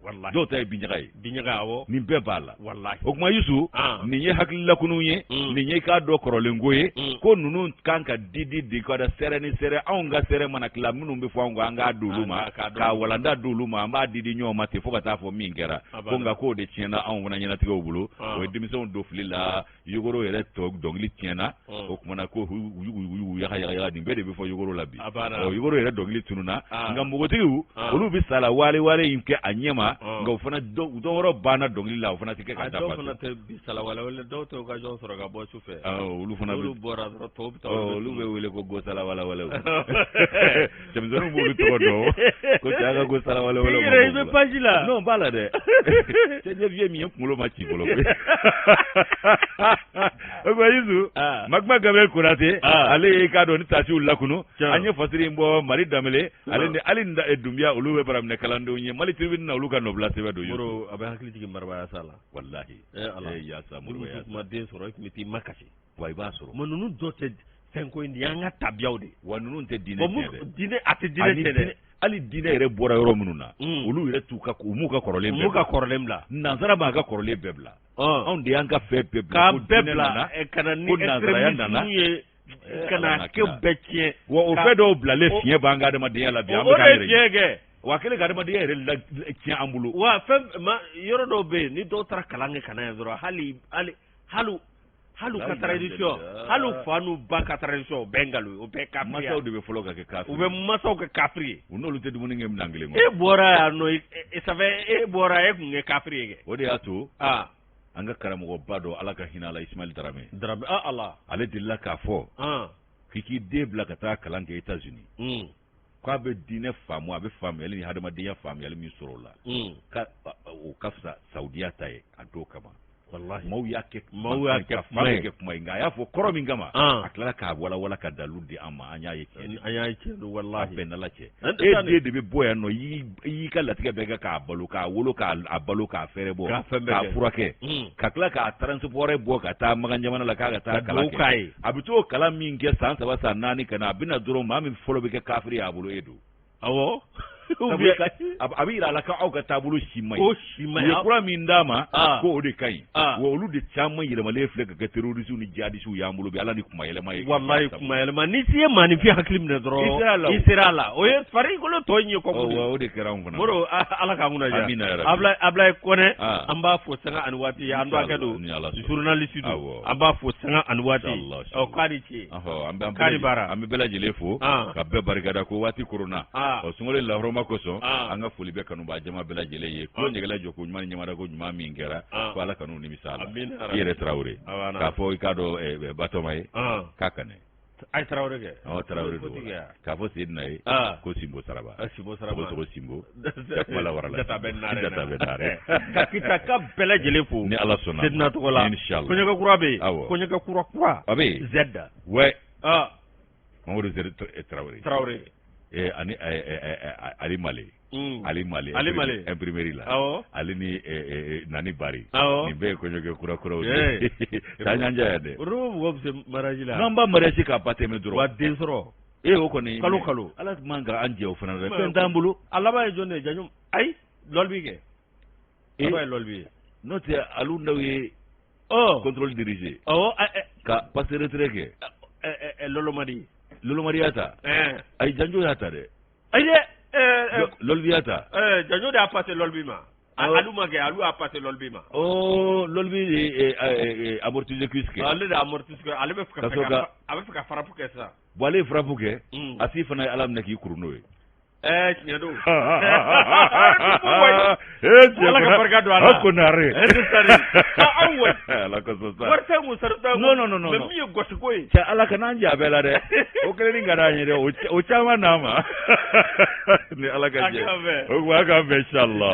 wallahi dɔw ta ye binjaga ye awɔ nin bɛɛ b'a la wallahi o kuma Yusu nin ye hakililakunu ye nin ye k'a dɔ kɔrɔlenko ye ko ninnu kan ka di ka da sɛrɛ ni sɛrɛ anw ka sɛrɛ mana tila minnu bɛ fɔ anw an k'a d'olu ma k'a walanda d'olu ma an b'a di ɲɔgɔn ma ten fo ka taa fɔ min kɛra ko nka k'o de tiɲɛna anw fana ɲɛnatigɛw bolo o ye denmisɛnw don fili la Yogoro yɛrɛ dɔnkili tiɲɛna o kumana ko yaga nin bɛɛ de bɛ fɔ Yogoro la bi Yogoro yɛrɛ dɔnkili tununa nka npogotigiw olu bɛ sala wale in kɛ a ɲɛma nka o fana dɔw wɛrɛ banna dɔnkili la o fana tɛ kɛ ka dafa dɔw fana tɛ bi sala wale dɔw tɛ occasion sɔrɔ ka bɔ sufɛ olu fana bɔra dɔrɔn tɔw bɛ taa olu bɛ wele ko go sala wale cɛmisɛnninw b'olu tɔgɔ dɔn ko cɛ ka go sala wale i bɛ page la non b'a la dɛ cɛ ɲɛ min ye kunkolo ma ci fɔlɔ o ko Yusu Magma Gabriel Konate ale ye k'a dɔn ni tasiw lakunu an ye fasiri in bɔ Mali Danbele ale ni Ali Dunbiya olu bɛ baraminɛ kalandenw ye Mali tribune na olu ka nɔbila sɛbɛn don Yusu a bɛ hakili jigin Marabaya sa la wallahi yaasa Modibo Yaasa kuma den sɔrɔ i tun bɛ t'i makasi wa i b'a sɔrɔ ma ninnu dɔ tɛ fɛn ko in de y'an ka tabiyaw de wa ninnu tɛ diinɛ tiɲɛ dɛ a tɛ diinɛ tiɲɛ dɛ hali diinɛ yɛrɛ bɔra yɔrɔ minnu na olu yɛrɛ u m'u ka kɔrɔlen bila nansara b'a ka kɔrɔlen bɛɛ bila anw de y'an ka fɛn bɛɛ bila k'a bɛɛ bila ka na ni extrémisme ye ka na kɛ bɛɛ tiɲɛ wa o fɛn dɔw bilalen fiɲɛ b'an ka adamadenya la bi an bɛ k'an yɛrɛ ye o de ye tiɲɛ kɛ wa kelen ka adamadenya yɛrɛ la tiɲɛ an bolo wa yɔrɔ dɔw bɛ yen ni dɔw taara kalan kɛ ka na yan dɔrɔn hali ka tradition hali fa n'u ba ka tradition o bɛɛ nkalon o bɛɛ kafiri masaw de bɛ fɔlɔ ka kɛ kafiri u bɛ masaw kɛ kafiri ye u n'olu tɛ dumuni kɛ minɛn kelen kɔnɔ e bɔra yan nɔ e tun kɛ kafiri ye kɛ o de y'a to an ka karamɔgɔba dɔ Ala ka hinɛ a la Ismail Darame Ala ale delila k'a fɔ k'i k'i den bila ka taa kalan kɛ États-Unis k'a bɛ diinɛ faamu a bɛ faamuyali ni hadamadenya faamuyali min sɔrɔ o la o ka fisa Saudiya ta ye a don kama wallahi maaw y'a kɛ kuma ye nka a y'a fɔ kɔrɔ min kama a tilala k'a walawala ka dalu di an ma an y'a ye tiɲɛ don wallahi a bɛn n'Ala cɛ e den de bɛ bɔ yan nɔ i y'i ka latigɛ bɛɛ kɛ k'a balo k'a wolo k'a balo k'a fɛrɛ bɔ k'a furakɛ ka tila k'a transport bɔ ka taa Magan jamana la k'a ka taa kalan kɛ a bɛ t'o kalan min kɛ san 3 san 4 ka na a bɛna dɔrɔn maa min fɔlɔ bɛ kɛ kafiri y'a bolo e don awɔ a bɛ yira a la k'aw ka taabolo si ma ɲi u ye kura min d'a ma ko o de ka ɲi wa olu de caman yɛlɛmalen filɛ ka kɛ terrorisiw ni jihadisiw y'an bolo bi Ala ni kuma yɛlɛma ye wallahi kuma yɛlɛma ni si ye maanifin hakili minɛ dɔrɔn i sera a la o ye farikolo tɔ in ye kɔkɔ o de kɛra anw fana Modibo Ala k'an kunna diya Ablaye Kɔnɛ an b'a fɔ sanga ani waati an dɔgɔkɛ don journaliste don an b'a fɔ sanga ani waati k'a ni ce k'a ni baara an bɛ bɛɛ lajɛlen fo ka bɛɛ barikada ko waati korona sunkalo lahɔrɔma kama kosɔn an ka foli bɛ kanuba jama bɛɛ lajɛlen ye ko ɲɛgɛla jɔ ko ɲuman ni ɲamada ko ɲuman min kɛra ko ala kanu nimisa la i yɛrɛ Tarawele k'a fɔ i k'a dɔn Batɔma ye k'a ka nɛ ay Tarawele kɛ Tarawele don k'a fɔ Sedina ye ko Simbo Saraba ko Simbo kuma la warala jata bɛ naare ka kita ka bɛɛ lajɛlen fo ni ala sɔnna Sedina tɔgɔ la inshallah kɔɲɔkɛ kura bɛ yen kɔɲɔkɛ kura a bɛ yen Zɛda ouais Mamadou Tarawele ani Ali Male Ali Male imprimerie la Ali ni Nani Bari ni bɛɛ ye kɔɲɔkɛ kuraw ye taa ɲanja ya dɛ olu mɔgɔ bɛ se mariage la n'an b'a mariage k'a ba tɛmɛ dɔrɔn wa den sɔrɔ o kɔni kalo ala man ka an jɛ o fana dɛ fɛn t'an bolo a laban ye jɔn de ye janjo ayi lɔli bi kɛ laban ye lɔli bi ye n'o tɛ alu n'aw ye contrôle dirigé ka passe retrait kɛ Lolomadi y'a ta ayi janjo y'a ta dɛ ayi dɛ Lolbi y'a ta janjo de y'a passé Lolbi ma alu ma kɛ alu y'a passé Lolbi ma Lolbi de amortissé cuisse kɛ ale de amortissé ale bɛ fɛ ka frappe kɛ sisan bon ale ye frappe kɛ a si fana ye ala minɛ k'i kuru n'o ye tiɲɛ don ala ka barika don a la ko naare aw wɛ ala ka sɔn sa wari tɛ mun sara tɛ non mais min ye gosiko ye cɛ ala kana an jɛ a bɛɛ la dɛ o kelen ni ka d'an ye dɛ o caman n'a ma ni ala ka jɛ o kuma a k'an bɛn inchallah